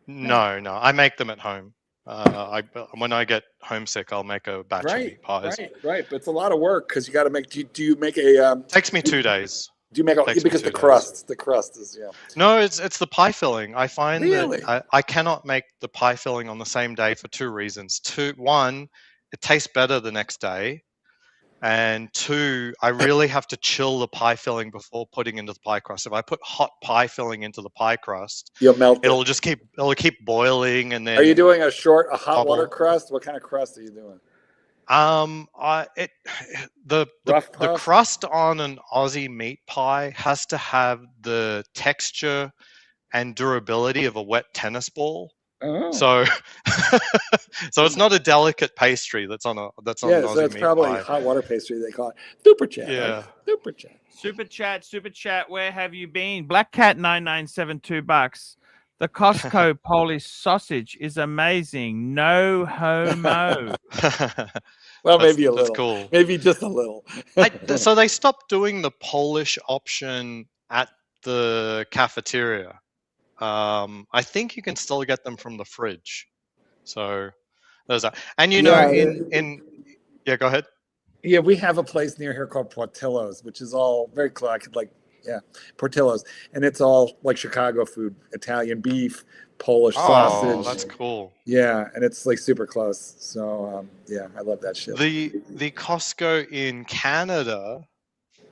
No. I make them at home. When I get homesick, I'll make a batch of meat pies. Right. But it's a lot of work because you got to make. Do you make a? Takes me 2 days. Do you make because the crust is No, it's the pie filling. I find that I cannot make the pie filling on the same day for 2 reasons. One, it tastes better the next day, and 2, I really have to chill the pie filling before putting into the pie crust. If I put hot pie filling into the pie crust, you'll melt. It'll keep boiling, and then. Are you doing a hot water crust? What kind of crust are you doing? The crust on an Aussie meat pie has to have the texture and durability of a wet tennis ball. Oh. So it's not a delicate pastry that's on an Aussie meat pie. So it's probably hot water pastry. They call it super chat. Yeah, right? Super chat. Where have you been? Black Cat 9972 $2. The Costco Polish sausage is amazing. No homo. Well, maybe a little. That's cool. Maybe just a little. So they stopped doing the Polish option at the cafeteria. I think you can still get them from the fridge. So There's that. And you know, yeah, go ahead. Yeah, we have a place near here called Portillo's, which is all very close. Portillo's, and it's all like Chicago food, Italian beef, Polish sausage. Oh, that's cool. Yeah, and it's like super close. So yeah, I love that shit. The Costco in Canada,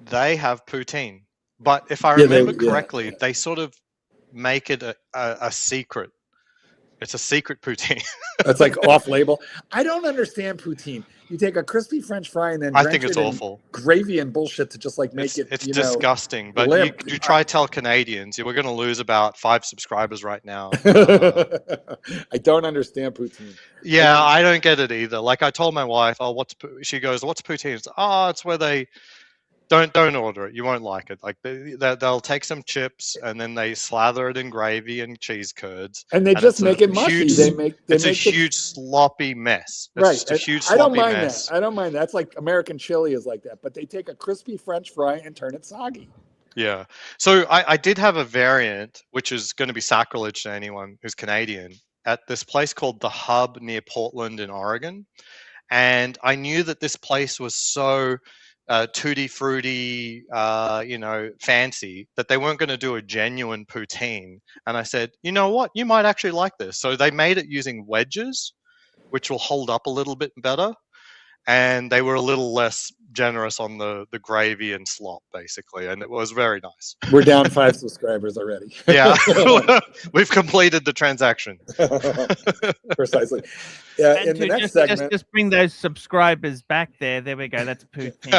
they have poutine, but if I remember correctly, they sort of make it a secret. It's a secret poutine. It's like off-label. I don't understand poutine. You take a crispy French fry and then I think it's awful. Gravy and bullshit to just like make it's disgusting. But you try tell Canadians, we're going to lose about 5 subscribers right now. I don't understand poutine. Yeah, I don't get it either. Like I told my wife, she goes, what's poutine? It's where they don't order it. You won't like it. Like they'll take some chips and then they slather it in gravy and cheese curds, and they just make it mushy. It's a huge sloppy mess. It's just a huge sloppy mess. I don't mind that. That's like American chili is like that, but they take a crispy French fry and turn it soggy. Yeah. So I did have a variant, which is going to be sacrilege to anyone who's Canadian, at this place called The Hub near Portland in Oregon, and I knew that this place was so tutti frutti, fancy, that they weren't going to do a genuine poutine. And I said, you know what? You might actually like this. So they made it using wedges, which will hold up a little bit better. And they were a little less generous on the gravy and slop, basically. And it was very nice. We're down 5 subscribers already. Yeah. We've completed the transaction. Precisely. Yeah. In the next segment, just bring those subscribers back there. There we go. That's poutine.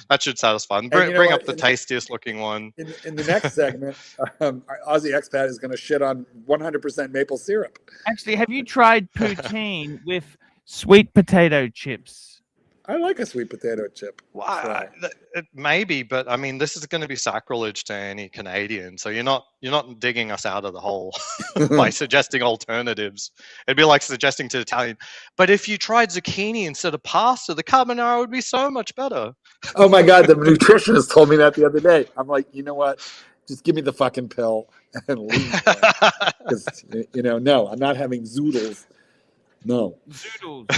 that should satisfy them. Bring up the tastiest looking one. In the next segment, our Aussie expat is going to shit on 100% maple syrup. Actually, have you tried poutine with sweet potato chips? I like a sweet potato chip. Well, maybe, but I mean, this is going to be sacrilege to any Canadian. So you're not digging us out of the hole by suggesting alternatives. It'd be like suggesting to Italian, but if you tried zucchini instead of pasta, the carbonara would be so much better. Oh my God, the nutritionist told me that the other day. I'm like, you know what? Just give me the fucking pill and leave. Because no, I'm not having zoodles. No. Zoodles.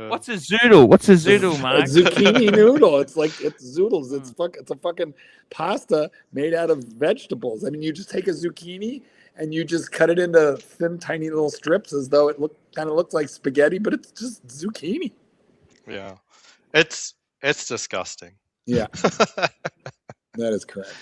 What's a zoodle? What's a zoodle, Mark? A zucchini noodle. It's zoodles. It's a fucking pasta made out of vegetables. I mean, you just take a zucchini and you just cut it into thin, tiny little strips as though it kind of looks like spaghetti, but it's just zucchini. Yeah, it's disgusting. Yeah, that is correct.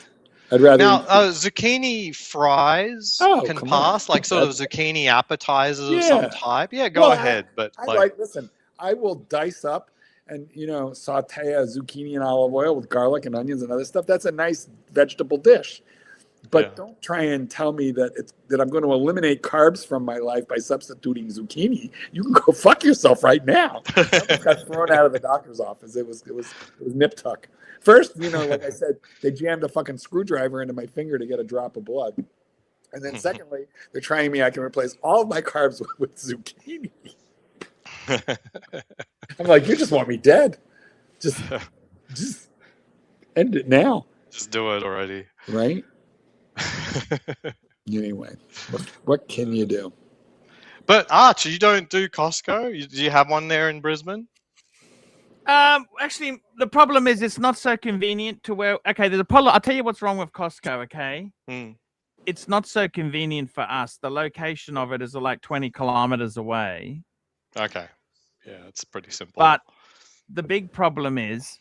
I'd rather zucchini fries can pass, like sort of zucchini appetizers of some type. Yeah, go ahead. But listen, I will dice up and saute a zucchini in olive oil with garlic and onions and other stuff. That's a nice vegetable dish. But don't try and tell me that I'm going to eliminate carbs from my life by substituting zucchini. You can go fuck yourself right now. I got thrown out of the doctor's office. It was nip tuck. First, like I said, they jammed a fucking screwdriver into my finger to get a drop of blood. And then secondly, they're trying me. I can replace all of my carbs with zucchini. I'm like, you just want me dead. Just end it now. Just do it already. Right? Anyway, what can you do? But Archie, you don't do Costco? Do you have one there in Brisbane? Actually, the problem is it's not so convenient to where. Okay, there's a problem. I'll tell you what's wrong with Costco. Okay, it's not so convenient for us. The location of it is like 20 kilometers away. Okay, yeah, it's pretty simple. But the big problem is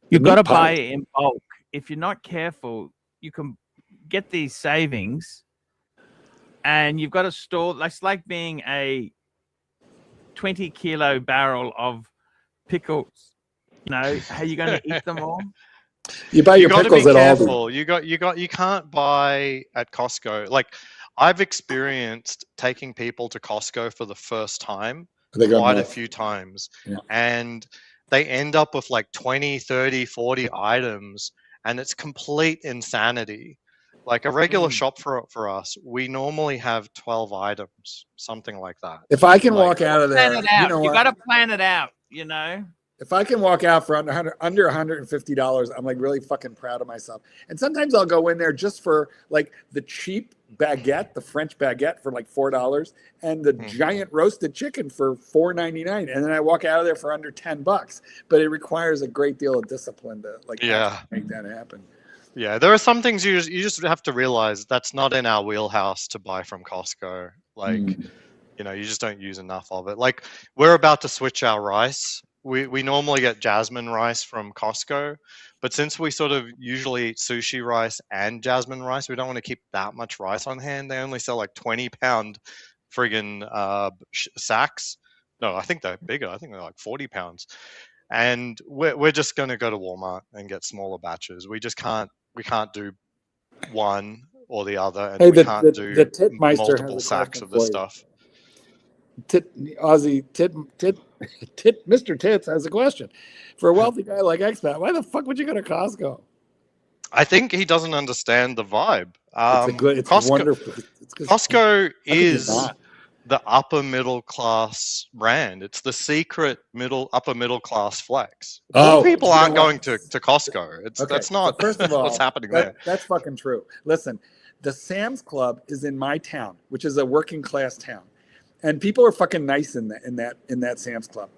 you've got to buy it in bulk. If you're not careful, you can get these savings, and you've got to store. It's like being a 20-kilo barrel of pickles. How are you going to eat them all? You buy your pickles at Aldi. You can't buy at Costco. Like, I've experienced taking people to Costco for the first time quite a few times, and they end up with like 20, 30, 40 items, and it's complete insanity. Like a regular shop for us, we normally have 12 items, something like that. If I can walk out of there, you got to plan it out, If I can walk out for under $150, I'm like really fucking proud of myself. And sometimes I'll go in there just for like the cheap baguette, the French baguette for like $4, and the giant roasted chicken for $4.99, and then I walk out of there for under $10. But it requires a great deal of discipline to like make that happen. Yeah, there are some things you just have to realize that's not in our wheelhouse to buy from Costco. Like, you know, you just don't use enough of it. Like, we're about to switch our rice. We normally get jasmine rice from Costco, but since we sort of usually eat sushi rice and jasmine rice, we don't want to keep that much rice on hand. They only sell like 20-pound friggin' sacks. No, I think they're bigger. I think they're like 40 pounds. And we're just going to go to Walmart and get smaller batches. We just can't. We can't do one or the other, and we can't do multiple sacks of this stuff. Mr. Tits has a question. For a wealthy guy like Expat, why the fuck would you go to Costco? I think he doesn't understand the vibe. It's Costco, wonderful. Costco is the upper middle class brand. It's the secret upper middle class flex. Poor people aren't going to Costco. That's not first of all, what's happening there. That's fucking true. Listen, the Sam's Club is in my town, which is a working class town. And people are fucking nice in that Sam's Club.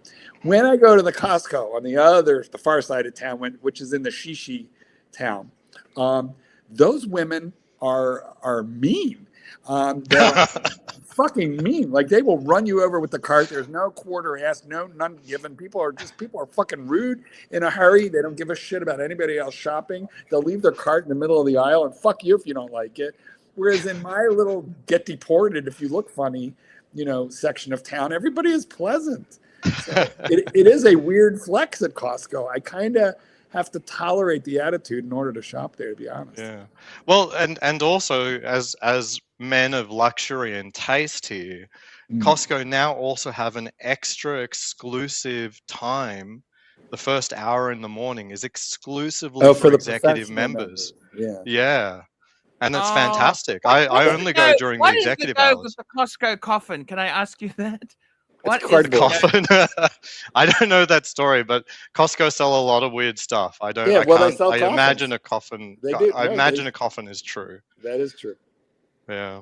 When I go to the Costco on the far side of town, which is in the Shishi town, those women are mean. They're fucking mean. Like, they will run you over with the cart. There's no quarter asked, none given. People are fucking rude in a hurry. They don't give a shit about anybody else shopping. They'll leave their cart in the middle of the aisle and fuck you if you don't like it. Whereas in my little get deported if you look funny, section of town, everybody is pleasant. So it is a weird flex at Costco. I kind of have to tolerate the attitude in order to shop there, to be honest. Yeah. Well, and also as men of luxury and taste here, Costco now also have an extra exclusive time. The first hour in the morning is exclusively for executive members. Yeah. And that's fantastic. I only go during the executive hours. With the Costco coffin? Can I ask you that? What is the coffin? I don't know that story, but Costco sell a lot of weird stuff. I imagine a coffin. I imagine a coffin is true. That is true. Yeah.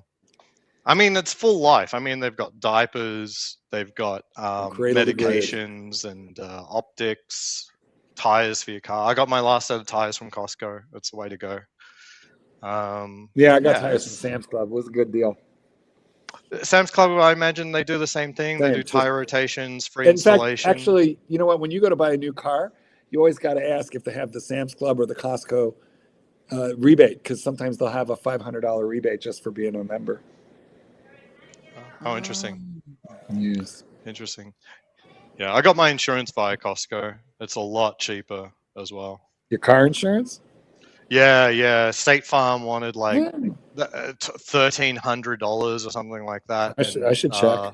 I mean, it's full life. I mean, they've got diapers, they've got medications and optics, tires for your car. I got my last set of tires from Costco. That's the way to go. I got tires from Sam's Club. It was a good deal. Sam's Club, I imagine they do the same thing. They do tire rotations, free installation. Fact, actually, you know what? When you go to buy a new car, you always got to ask if they have the Sam's Club or the Costco rebate, because sometimes they'll have a $500 rebate just for being a member. Oh, interesting. Yes. Interesting. Yeah, I got my insurance via Costco. It's a lot cheaper as well. Your car insurance? Yeah. State Farm wanted like $1,300 or something like that. I should check.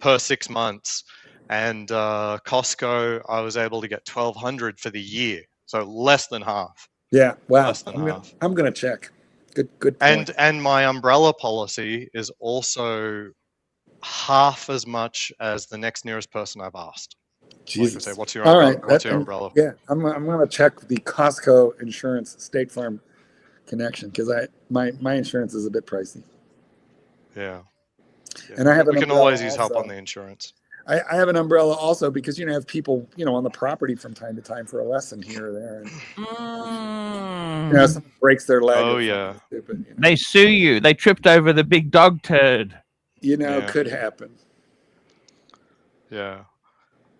Per 6 months. And Costco, I was able to get $1,200 for the year, so less than half. Yeah, wow. Less than half. I'm gonna check. Good point. And my umbrella policy is also half as much as the next nearest person I've asked. Jesus. Like, what's your umbrella? Yeah, I'm gonna check the Costco insurance State Farm connection, because my insurance is a bit pricey. Yeah. And I have we can always use help on the insurance. I have an umbrella also because have people on the property from time to time for a lesson here or there, and someone breaks their leg. Oh yeah. Stupid, They sue you. They tripped over the big dog turd. Could happen. Yeah.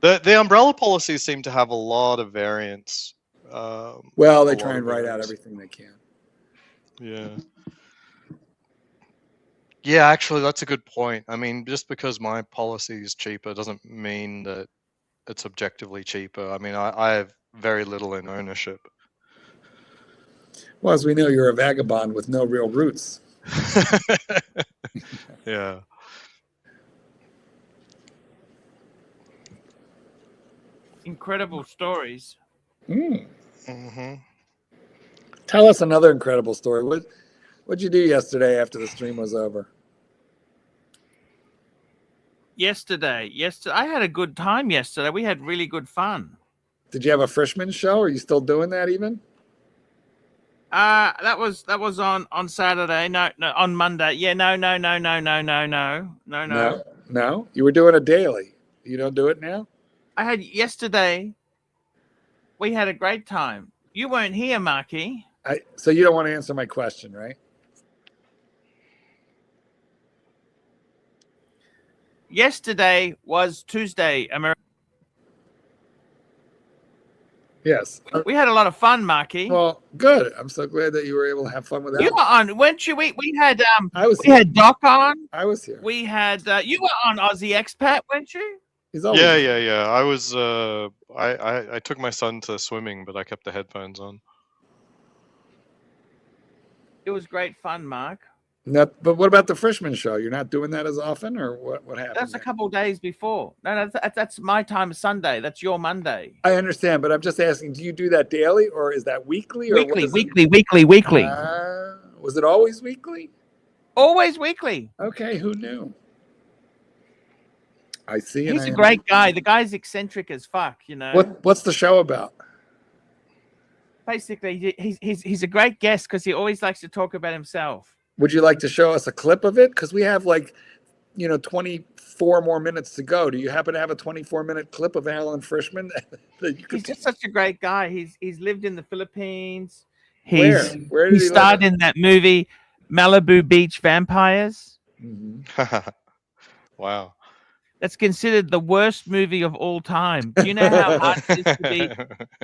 The umbrella policies seem to have a lot of variants. Well, they try and write out everything they can. Yeah. Yeah, actually, that's a good point. I mean, just because my policy is cheaper doesn't mean that it's objectively cheaper. I mean, I have very little in ownership. Well, as we know, you're a vagabond with no real roots. Yeah. Incredible stories. Tell us another incredible story. What'd you do yesterday after the stream was over? Yesterday, I had a good time yesterday. We had really good fun. Did you have a Frischman show? Are you still doing that even? That was on Saturday. No, on Monday. Yeah, no. No. You were doing a daily. You don't do it now? I had yesterday. We had a great time. You weren't here, Marky. So you don't want to answer my question, right? Yesterday was Tuesday, America. Yes. We had a lot of fun, Marky. Well, good. I'm so glad that you were able to have fun with that. You were on, weren't you? We had we had Doc on. I was here. We had you were on Aussie Expat, weren't you? Yeah. I was. I took my son to swimming, but I kept the headphones on. It was great fun, Mark. But what about the Frischman show? You're not doing that as often, or what happened? That's a couple of days before. No, that's my time Sunday. That's your Monday. I understand, but I'm just asking, do you do that daily, or is that weekly? Or Weekly. Was it always weekly? Always weekly. Okay, who knew? I see. He's a great guy. The guy's eccentric as fuck, you know. What's the show about? Basically, he's a great guest because he always likes to talk about himself. Would you like to show us a clip of it? Because we have 24 more minutes to go. Do you happen to have a 24-minute clip of Alan Frischman? He's just such a great guy. He's lived in the Philippines. Where did he starred in that movie Malibu Beach Vampires? Mm-hmm. Wow. That's considered the worst movie of all time. Do you know how hard it is to be?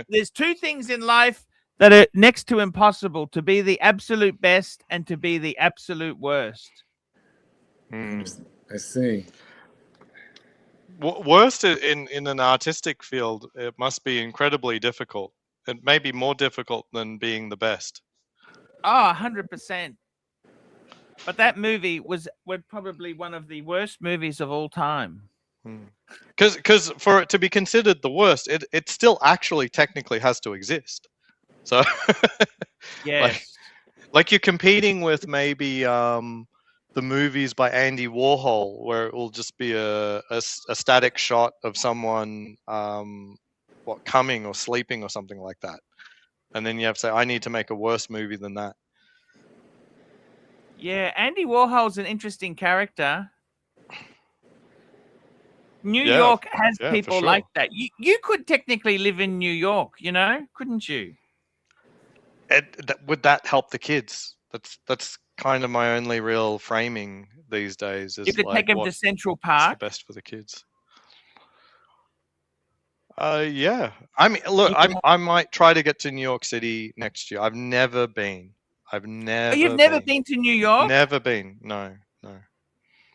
There's two things in life that are next to impossible: to be the absolute best and to be the absolute worst. I see. Worst in an artistic field, it must be incredibly difficult. It may be more difficult than being the best. Oh, 100%. But that movie was probably one of the worst movies of all time. Because for it to be considered the worst, it still actually technically has to exist. So, yes, like you're competing with maybe the movies by Andy Warhol, where it will just be a static shot of someone coming or sleeping or something like that, and then you have to say, I need to make a worse movie than that. Yeah, Andy Warhol's an interesting character. New York has people like that. You could technically live in New York, couldn't you? Would that help the kids? That's kind of my only real framing these days. Is you could take them to Central Park. What's the best for the kids? Yeah. I mean, look, I might try to get to New York City next year. I've never been. You've never been to New York? Never been. No.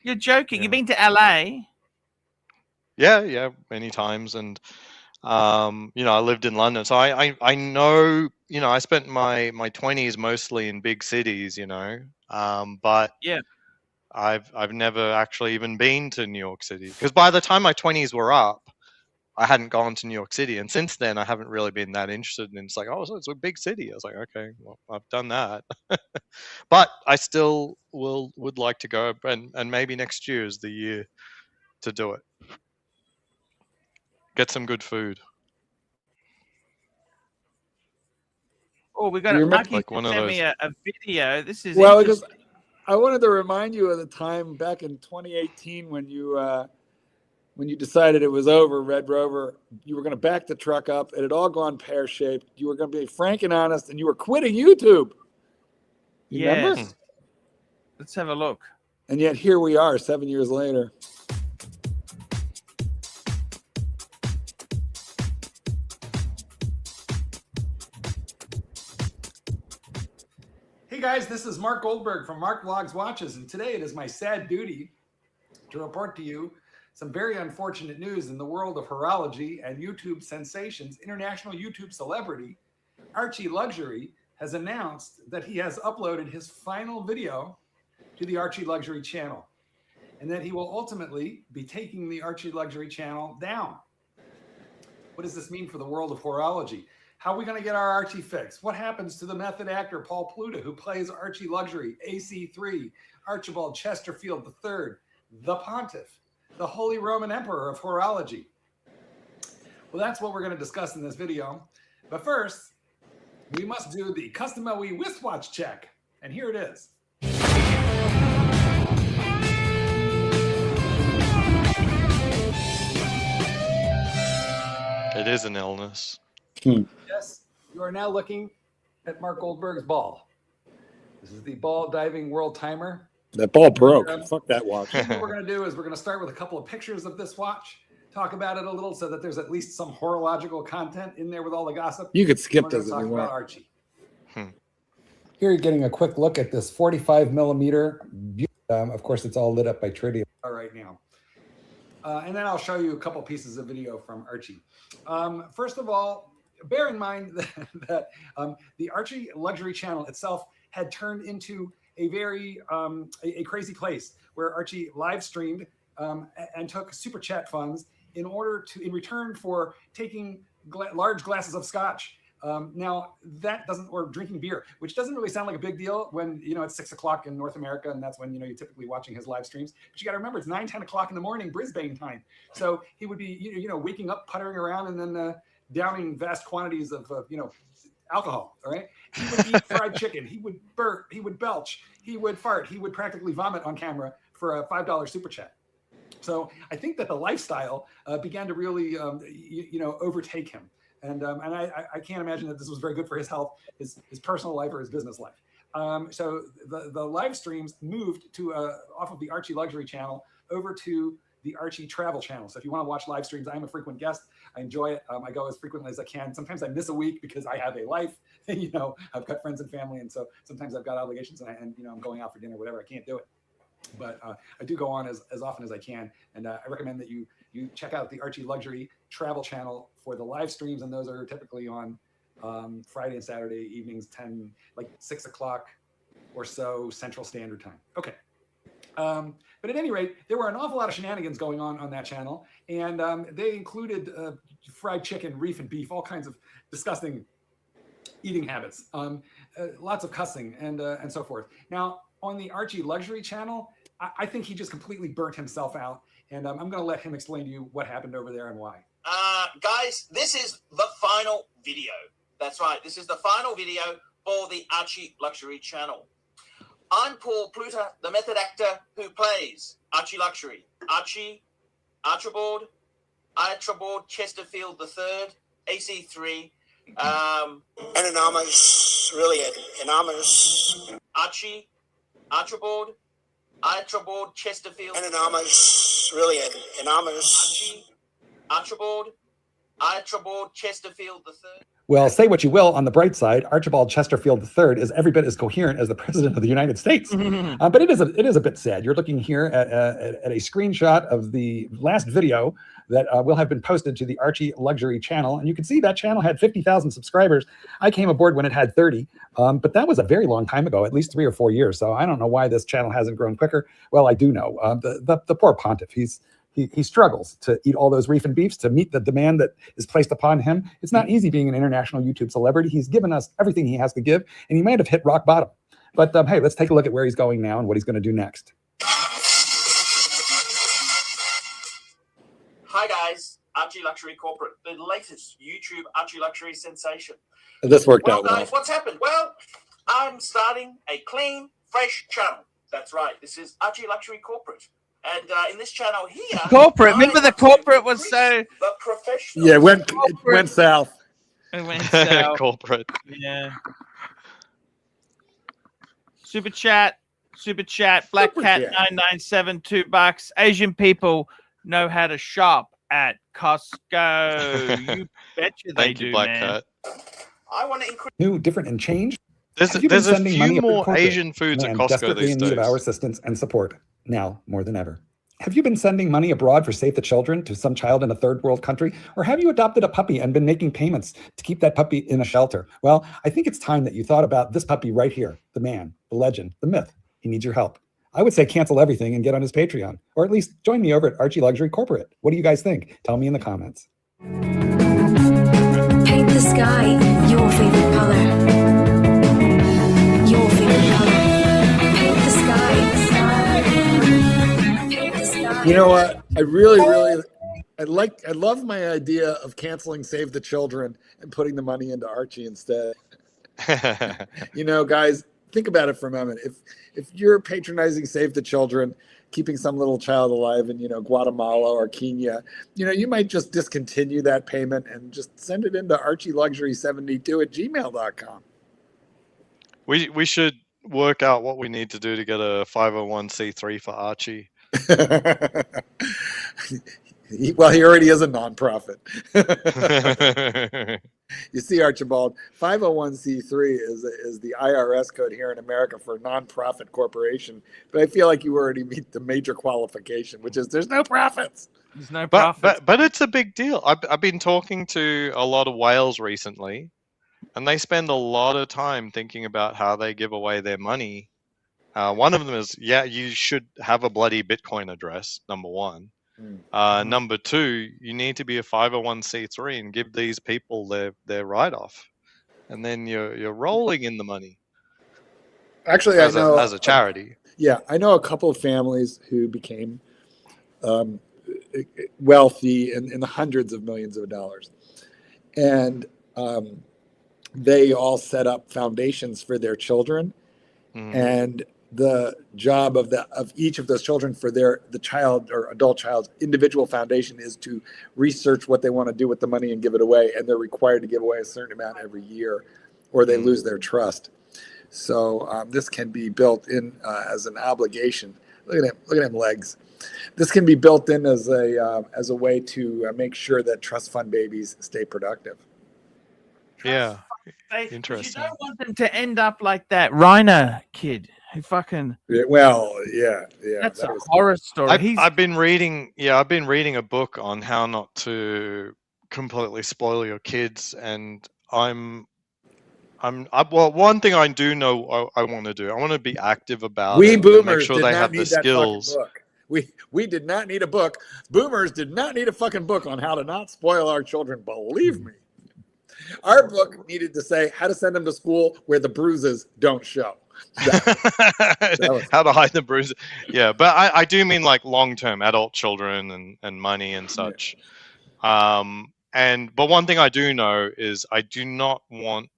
You're joking. Yeah. You've been to LA? Yeah, many times. And I lived in London, so I know. I spent my 20s mostly in big cities. But yeah, I've never actually even been to New York City, because by the time my 20s were up, I hadn't gone to New York City, and since then I haven't really been that interested. And it's like, oh, so it's a big city. I was like, okay, well, I've done that, but I still would like to go, and maybe next year is the year to do it. Get some good food. Oh, we got Marky sent me a video. This is because I wanted to remind you of the time back in 2018 when you decided it was over, Red Rover. You were going to back the truck up. It had all gone pear-shaped. You were going to be frank and honest, and you were quitting YouTube. You remember? Let's have a look. And yet here we are 7 years later. Hey guys, this is Mark Goldberg from Mark Vlogs Watches, and today it is my sad duty to report to you some very unfortunate news in the world of horology and YouTube sensations. International YouTube celebrity Archie Luxury has announced that he has uploaded his final video to the Archie Luxury channel, and that he will ultimately be taking the Archie Luxury channel down. What does this mean for the world of horology? How are we going to get our Archie fix? What happens to the method actor Paul Pluta, who plays Archie Luxury, AC3, Archibald Chesterfield III, the Pontiff, the Holy Roman Emperor of horology? Well, that's what we're going to discuss in this video. But first, we must do the custom LE wristwatch check. And here it is. It is an illness. Yes, you are now looking at Mark Goldberg's ball. This is the ball diving world timer. That ball broke. Fuck that watch. What we're going to do is we're going to start with a couple of pictures of this watch, talk about it a little so that there's at least some horological content in there with all the gossip. You could skip this if you want. Archie. Here you're getting a quick look at this 45 millimeter. Of course, it's all lit up by tritium right now. And then I'll show you a couple pieces of video from Archie. First of all, bear in mind that the Archie Luxury channel itself had turned into a very a crazy place where Archie live streamed and took super chat funds in return for taking large glasses of scotch. Now that or drinking beer, which doesn't really sound like a big deal when, it's 6 o'clock in North America. And that's when, you're typically watching his live streams, but you got to remember it's 9, 10 o'clock in the morning, Brisbane time. So he would be, waking up, puttering around and then downing vast quantities of, alcohol. All right. He would eat fried chicken. He would burp, he would belch, he would fart. He would practically vomit on camera for a $5 super chat. So I think that the lifestyle began to really, overtake him. And I can't imagine that this was very good for his health, his personal life, or his business life. So the live streams moved to off of the Archie Luxury channel over to the Archie Travel channel. So if you want to watch live streams, I'm a frequent guest. I enjoy it. I go as frequently as I can. Sometimes I miss a week because I have a life. I've got friends and family, and so sometimes I've got obligations, and I'm going out for dinner, whatever. I can't do it. But I do go on as often as I can, and I recommend that you check out the Archie Luxury Travel channel for the live streams, and those are typically on Friday and Saturday evenings, 6 o'clock or so Central Standard Time. Okay. But at any rate, there were an awful lot of shenanigans going on that channel, and they included fried chicken, reef and beef, all kinds of disgusting eating habits, lots of cussing, and so forth. Now, on the Archie Luxury channel, I think he just completely burnt himself out, and I'm going to let him explain to you what happened over there and why. Guys, this is the final video. That's right. This is the final video for the Archie Luxury channel. I'm Paul Pluter, the method actor who plays Archie Luxury. Archibald Chesterfield III, AC3. Anonymous, really anonymous. Archibald Chesterfield. Anonymous, really anonymous. Archibald Chesterfield III. Well, say what you will, on the bright side, Archibald Chesterfield III is every bit as coherent as the President of the United States. But it is a bit sad. You're looking here at a screenshot of the last video that will have been posted to the Archie Luxury channel. And you can see that channel had 50,000 subscribers. I came aboard when it had 30, but that was a very long time ago, at least 3 or 4 years. So I don't know why this channel hasn't grown quicker. Well, I do know. The poor pontiff, he struggles to eat all those reef and beefs to meet the demand that is placed upon him. It's not easy being an international YouTube celebrity. He's given us everything he has to give, and he might have hit rock bottom. But hey, let's take a look at where he's going now and what he's going to do next. Hi guys, Archie Luxury Corporate, the latest YouTube Archie Luxury sensation. This worked out well. Guys, what's happened? Well, I'm starting a clean, fresh channel. That's right. This is Archie Luxury Corporate. And in this channel here, corporate. Remember the corporate was so the professional. Yeah, it went south. It went south. Corporate. Yeah. Super chat. Black Cat 997, $2. Asian people know how to shop at Costco. You betcha they do, Black man. Cat. I want to increase New, different, and change. There's a few more Asian foods at Costco these in need days. of our assistance and support now more than ever. Have you been sending money abroad for Save the Children to some child in a third world country? Or have you adopted a puppy and been making payments to keep that puppy in a shelter? Well, I think it's time that you thought about this puppy right here, the man, the legend, the myth. He needs your help. I would say cancel everything and get on his Patreon, or at least join me over at Archie Luxury Corporate. What do you guys think? Tell me in the comments. Paint the sky your favorite color. Your favorite color. Paint the sky. You know what? I really I love my idea of canceling Save the Children and putting the money into Archie instead. You know, guys, think about it for a moment. If you're patronizing Save the Children, keeping some little child alive in, you know, Guatemala or Kenya, you know, you might just discontinue that payment and just send it into archieluxury72@gmail.com. We should work out what we need to do to get a 501c3 for Archie. Well, he already is a nonprofit. You see, Archibald, 501c3 is the IRS code here in America for nonprofit corporation. But I feel like you already meet the major qualification, which is there's no profits. There's no profits. But it's a big deal. I've been talking to a lot of whales recently, and they spend a lot of time thinking about how they give away their money. One of them is, yeah, you should have a bloody Bitcoin address, number one. Number two, you need to be a 501c3 and give these people their write-off, and then you're rolling in the money. Actually, as I know as a charity. Yeah, I know a couple of families who became wealthy in the hundreds of millions of dollars, and they all set up foundations for their children, and the job of each of those children for the child or adult child's individual foundation is to research what they want to do with the money and give it away, and they're required to give away a certain amount every year or they lose their trust. So this can be built in as an obligation. Look at him legs. This can be built in as a way to make sure that trust fund babies stay productive. Yeah, interesting. You don't want them to end up like that Reiner kid who fucking. Yeah. That's a horror story. I've been reading a book on how not to completely spoil your kids, and well, one thing I do know I want to do. I want to be active about it. We boomers make sure did they not have need the that skills. fucking book. We did not need a book. Boomers did not need a fucking book on how to not spoil our children. Believe me. Our book needed to say how to send them to school where the bruises don't show. How to hide the bruises. Yeah, but I do mean like long-term adult children and money and such. But one thing I do know is I do not want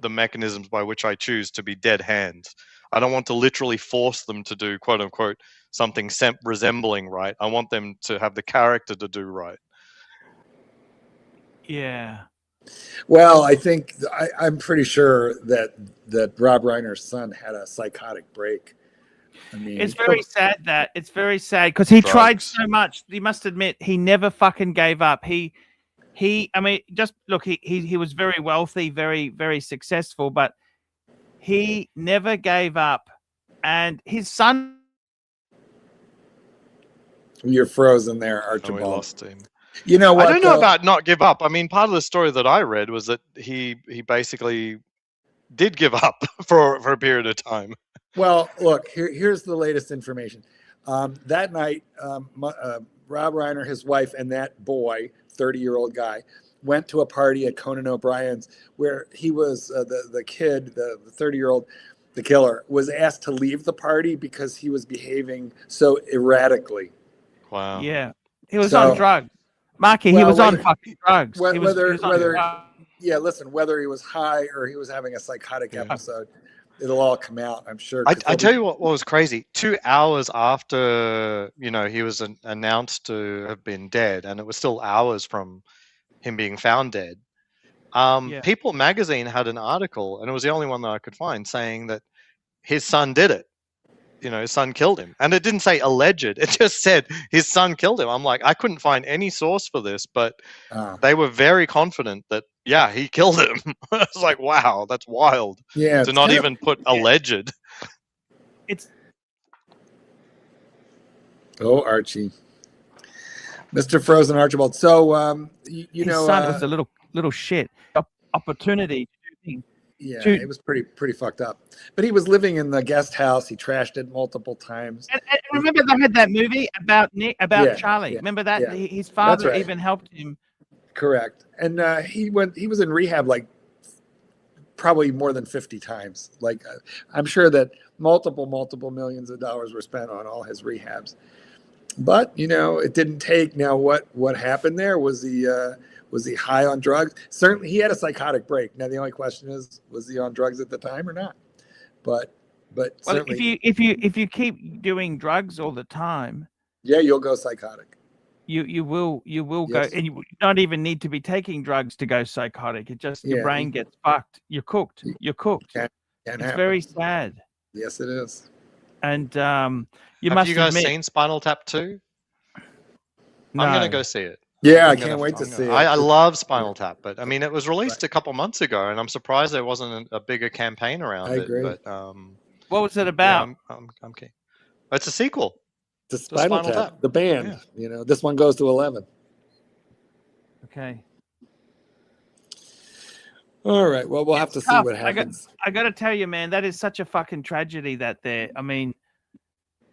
the mechanisms by which I choose to be dead hands. I don't want to literally force them to do quote unquote something resembling right. I want them to have the character to do right. Yeah. Well, I think I'm pretty sure that Rob Reiner's son had a psychotic break. I mean, it's very sad because he tried so much. You must admit he never fucking gave up. I mean, just look, he was very wealthy, very, very successful, but he never gave up. And his son. You're frozen there, Archibald. We lost him. You know what? I don't know about not give up. I mean, part of the story that I read was that he basically did give up for a period of time. Well, look, here's the latest information. That night, Rob Reiner, his wife, and that boy, 30-year-old guy, went to a party at Conan O'Brien's where he was the kid, the 30-year-old, the killer, was asked to leave the party because he was behaving so erratically. Wow. Yeah, he was on drugs. Marky, he was on fucking drugs. Whether he was high or he was having a psychotic episode, it'll all come out, I'm sure. I tell you what was crazy. 2 hours after he was announced to have been dead, and it was still hours from him being found dead. People magazine had an article, and it was the only one that I could find, saying that his son did it. His son killed him. And it didn't say alleged. It just said his son killed him. I'm like, I couldn't find any source for this, but they were very confident that, yeah, he killed him. I was like, wow, that's wild. Yeah. To not even put alleged. Oh, Archie. Mr. Frozen Archibald. So, his son was a little shit. Opportunity to do things. Yeah, it was pretty fucked up. But he was living in the guest house. He trashed it multiple times. And remember they had that movie about Charlie. Yeah, remember that? Yeah. His father even helped him. Correct. And he was in rehab like probably more than 50 times. Like I'm sure that multiple millions of dollars were spent on all his rehabs. But it didn't take. Now, what happened there? Was he high on drugs? Certainly, he had a psychotic break. Now, the only question is, was he on drugs at the time or not? But certainly, if you keep doing drugs all the time, yeah, you'll go psychotic. You will go, Yes. and you don't even need to be taking drugs to go psychotic. It just your Yeah, brain gets fucked. You're cooked. You're cooked. Can It's happen. very sad. Yes, it is. And you Have must you guys admit, seen Spinal Tap 2? No. I'm gonna go see it. Yeah, I I'm can't gonna- wait to I'm see gonna- it. I love Spinal Tap, but I mean, it was released a couple months ago, and I'm surprised there wasn't a bigger campaign around I it. agree. But what was it yeah, about? I'm keen. It's a sequel. The to Spinal Tap, the band. This one goes to 11. Okay. All right. Well, we'll have to see Tough. what happens. I got to tell you, man, that is such a fucking tragedy. I mean,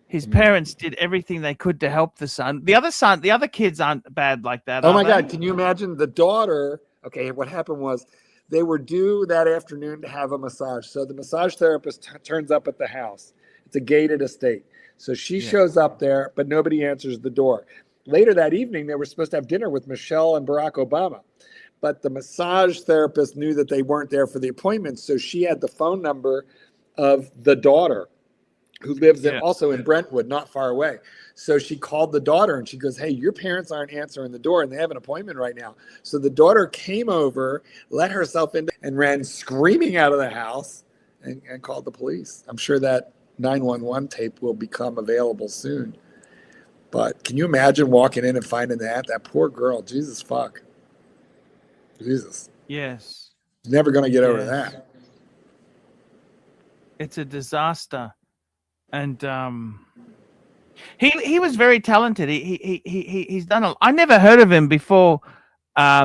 his parents did everything they could to help the son. The other kids aren't bad like that. Oh are my they? God! Can you imagine the daughter? Okay, what happened was they were due that afternoon to have a massage. So the massage therapist turns up at the house. It's a gated estate. So she shows up there, but nobody answers the door. Later that evening, they were supposed to have dinner with Michelle and Barack Obama. But the massage therapist knew that they weren't there for the appointment. So she had the phone number of the daughter, who lives also in Brentwood, not far away. So she called the daughter and she goes, hey, your parents aren't answering the door and they have an appointment right now. So the daughter came over, let herself in, and ran screaming out of the house and called the police. I'm sure that 911 tape will become available soon. But can you imagine walking in and finding that poor girl? Jesus fuck. Jesus. Yes. Never going to get over that. It's a disaster. And he was very talented. He's done I never heard of him before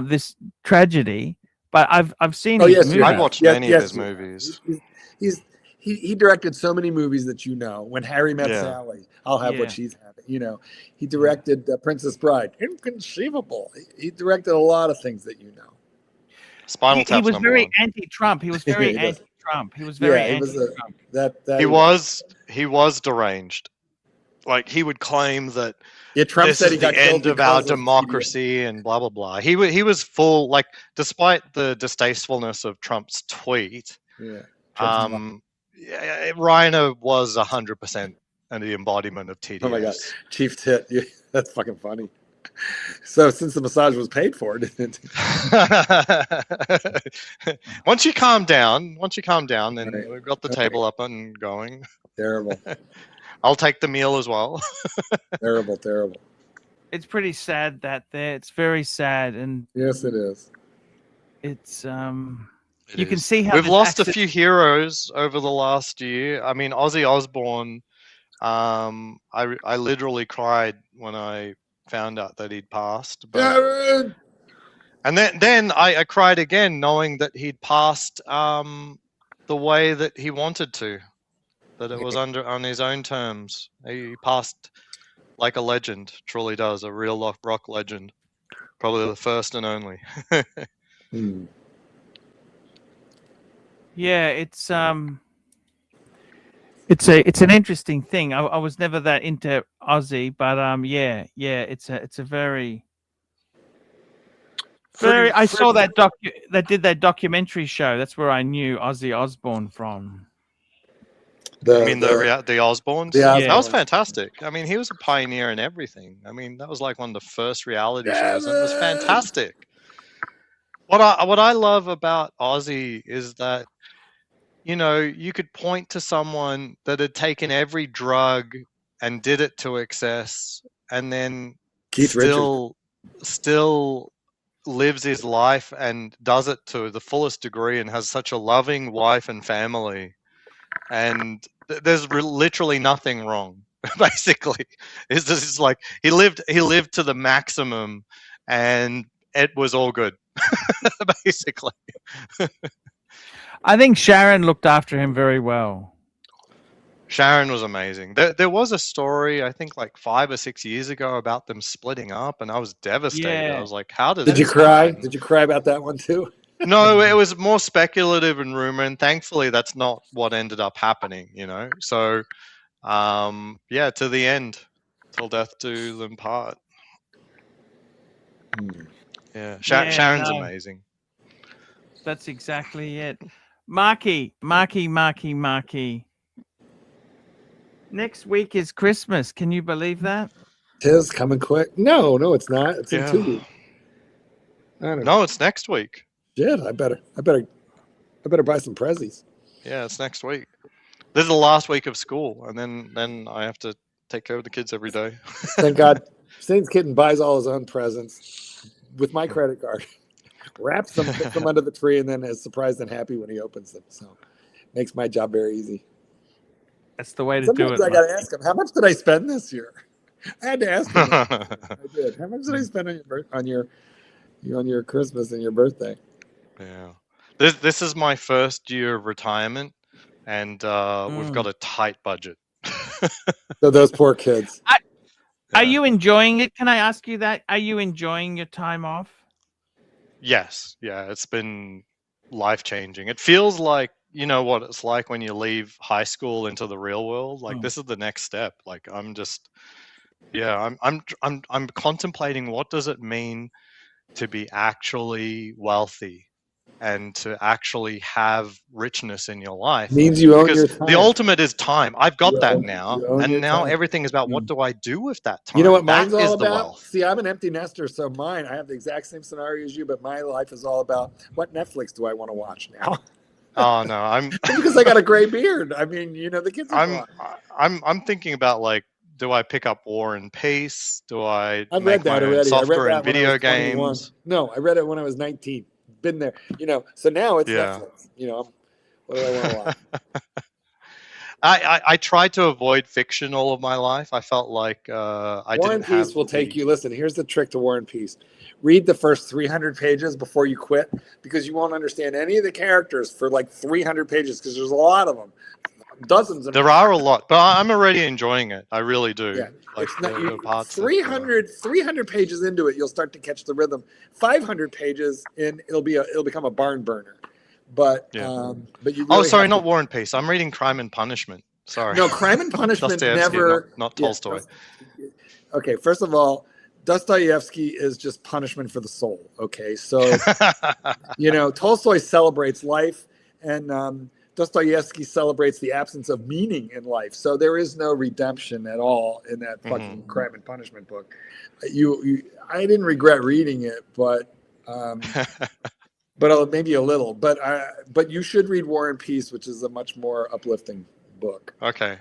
this tragedy, but I've seen his movies. I've watched many of his movies. He directed so many movies that When Harry Met Sally, I'll have what she's having. He directed Princess Bride. Inconceivable. He directed a lot of things that Spinal Tap's he was number very one. anti-Trump. He was very anti-Trump. He was very anti-Trump. He was deranged. Like he would claim that Trump this said is he got the killed end of our because of democracy and blah blah blah. He was full, like, despite the distastefulness of Trump's tweet. Reiner was 100% the embodiment of TDS. Oh my God, Chief Tit, that's fucking funny. So since the massage was paid for, didn't it? Once you calm down, then we've got the table up and going. Terrible. I'll take the meal as well. Terrible. It's pretty sad it's very sad, and yes, it is. It's you can see how we've this lost a accident- few heroes over the last year. I mean, Ozzy Osbourne. I literally cried when I found out that he'd passed. But, and then I cried again, knowing that he'd passed the way that he wanted to, that it was on his own terms. He passed like a legend, truly does, a real rock legend, probably the first and only. Yeah, it's an interesting thing. I was never that into Ozzy, but it's a very I saw that did that documentary show. That's where I knew Ozzy Osbourne from. The Osbournes? Yeah, that was fantastic. I mean, he was a pioneer in everything. I mean, that was like one of the first reality shows. And it was fantastic. What I love about Ozzy is that, you could point to someone that had taken every drug and did it to excess, and then still lives his life and does it to the fullest degree and has such a loving wife and family. And there's literally nothing wrong. Basically, it's just like he lived to the maximum, and it was all good. Basically, I think Sharon looked after him very well. Sharon was amazing. There was a story, I think, like 5 or 6 years ago about them splitting up, and I was devastated. Yeah. I was like, "How did you this cry? happen?" Did you cry about that one too? No, it was more speculative and rumor, and thankfully that's not what ended up happening, So, to the end. Till death do them part. Yeah, Yeah, Sharon's no. amazing. That's exactly it. Marky. Next week is Christmas. Can you believe that? Tis coming quick. No, it's not. It's in 2 weeks. No, it's next week. Shit, I better buy some prezzies. Yeah, it's next week. This is the last week of school, and then I have to take care of the kids every day. Thank God, Saint's Kitten buys all his own presents with my credit card, wraps them, puts them under the tree, and then is surprised and happy when he opens them. So, makes my job very easy. That's the way to Sometimes do it. I got to ask him, how much did I spend this year? I had to ask him. I did. How much did I spend on your Christmas and your birthday? Yeah, this is my first year of retirement, and we've got a tight budget. So those poor kids. Are you enjoying it? Can I ask you that? Are you enjoying your time off? Yes, yeah, it's been life-changing. It feels like, you know what it's like when you leave high school into the real world. Like this is the next step. Like I'm contemplating what does it mean to be actually wealthy and to actually have richness in your life. Means you own because your time. The ultimate is time. I've got You that own- now, you own and your now time. everything is about what do I do with that time. You know what That mine's all is the about? wealth. See, I'm an empty nester, so I have the exact same scenario as you, but my life is all about what Netflix do I want to watch now? Oh no, I'm because I got a gray beard. I mean, the kids are gone. I'm thinking about, like, do I pick up War and Peace? Do I I've make read that my own already. I read software that and when I video was 21. games? No, I read it when I was 19. Been there, So now it's Yeah. Netflix. What do I want to watch? I tried to avoid fiction all of my life. I felt like War I and didn't have Peace will take you. Listen, here's the trick to War and Peace. Read the first 300 pages before you quit, because you won't understand any of the characters for like 300 pages, because there's a lot of them. Dozens of them. There are a lot, but I'm already enjoying it. I really do. Yeah. Like It's not, the parts. 300 pages into it, you'll start to catch the rhythm. 500 pages in, it'll become a barn burner. But you really Oh, sorry, have not to- War and Peace. I'm reading Crime and Punishment. Sorry. No, Crime and Punishment Dostoevsky, never. not yeah, Tolstoy. Okay, first of all, Dostoevsky is just punishment for the soul. Okay, so Tolstoy celebrates life, and Dostoevsky celebrates the absence of meaning in life. So there is no redemption at all in that fucking Crime and Punishment book. I didn't regret reading it, but maybe a little. But you should read War and Peace, which is a much more uplifting book. Okay.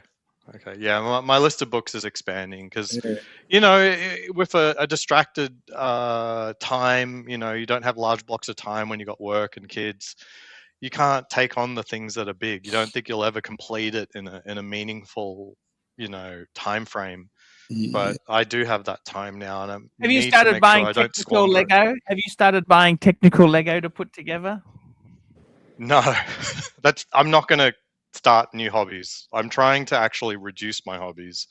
Yeah, my list of books is expanding because, with a distracted time, you don't have large blocks of time when you got work and kids. You can't take on the things that are big. You don't think you'll ever complete it in a meaningful, time frame. But I do have that time now, and Have you started buying technical Lego? Have you started buying technical Lego to put together? No, I'm not going to start new hobbies. I'm trying to actually reduce my hobbies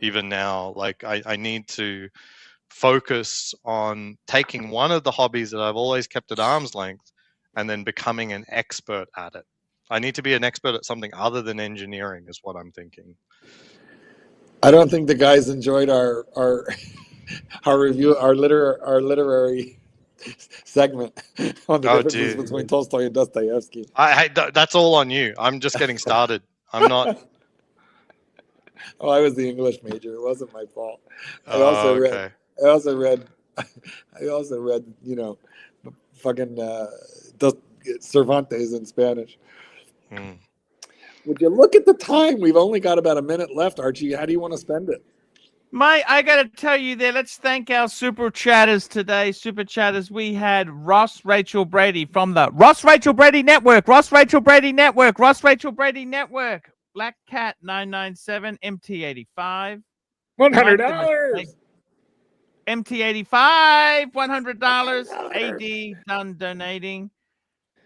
even now. Like I need to focus on taking one of the hobbies that I've always kept at arm's length and then becoming an expert at it. I need to be an expert at something other than engineering is what I'm thinking. I don't think the guys enjoyed our review, our literary segment on the differences between Tolstoy and Dostoevsky. That's all on you. I'm just getting started. I'm not. Oh, I was the English major. It wasn't my fault. I also read, fucking Cervantes in Spanish. Would you look at the time? We've only got about a minute left, Archie. How do you want to spend it? I got to tell you there, let's thank our super chatters today. Super chatters, we had Ross Rachel Brady from the Ross Rachel Brady Network, Ross Rachel Brady Network, Ross Rachel Brady Network, Black Cat 997, MT85. $100. MT85, $100. AD done donating.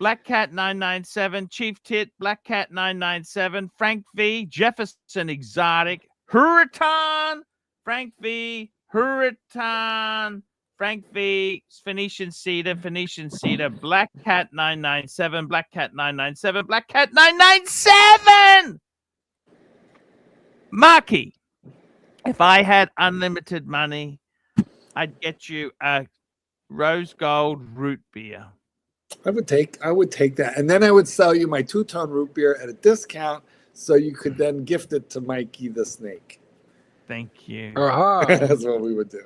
Black Cat 997, Chief Tit, Black Cat 997, Frank V, Jefferson Exotic, Huraton, Frank V, Huraton, Frank V, Phoenician Cedar, Black Cat 997, Black Cat 997, Black Cat 997! Marky, If I had unlimited money, I'd get you a rose gold root beer. I would take that, and then I would sell you my 2-tone root beer at a discount, so you could then gift it to Mikey the Snake. Thank you. That's what we would do.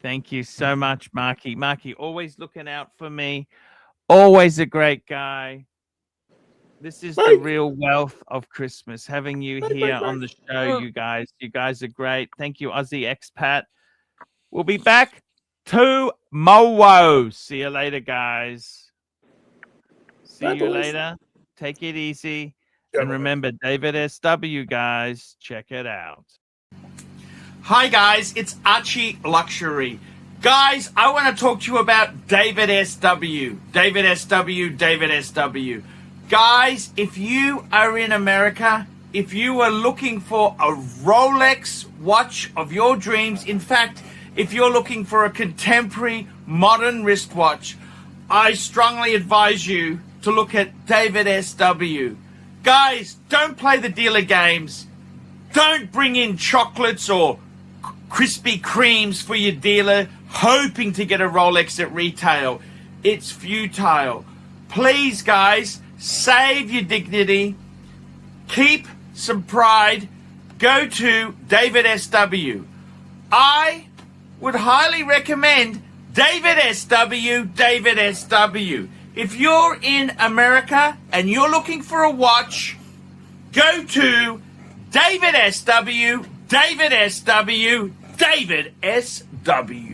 Thank you so much, Marky. Marky, always looking out for me. Always a great guy. This is the real wealth of Christmas, having you here on the show, you guys. You guys are great. Thank you, Aussie Expat. We'll be back tomorrow. See you later, guys. See you later. Take it easy. And remember, David SW, guys. Check it out. Hi guys, it's Archie Luxury. Guys, I want to talk to you about David SW. David SW, David SW. Guys, if you are in America, if you are looking for a Rolex watch of your dreams, in fact, if you're looking for a contemporary modern wristwatch, I strongly advise you to look at David SW. Guys, don't play the dealer games. Don't bring in chocolates or Krispy Kremes for your dealer hoping to get a Rolex at retail. It's futile. Please, guys, save your dignity. Keep some pride. Go to David SW. I would highly recommend David SW, David SW. If you're in America and you're looking for a watch, go to David SW, David SW, David SW.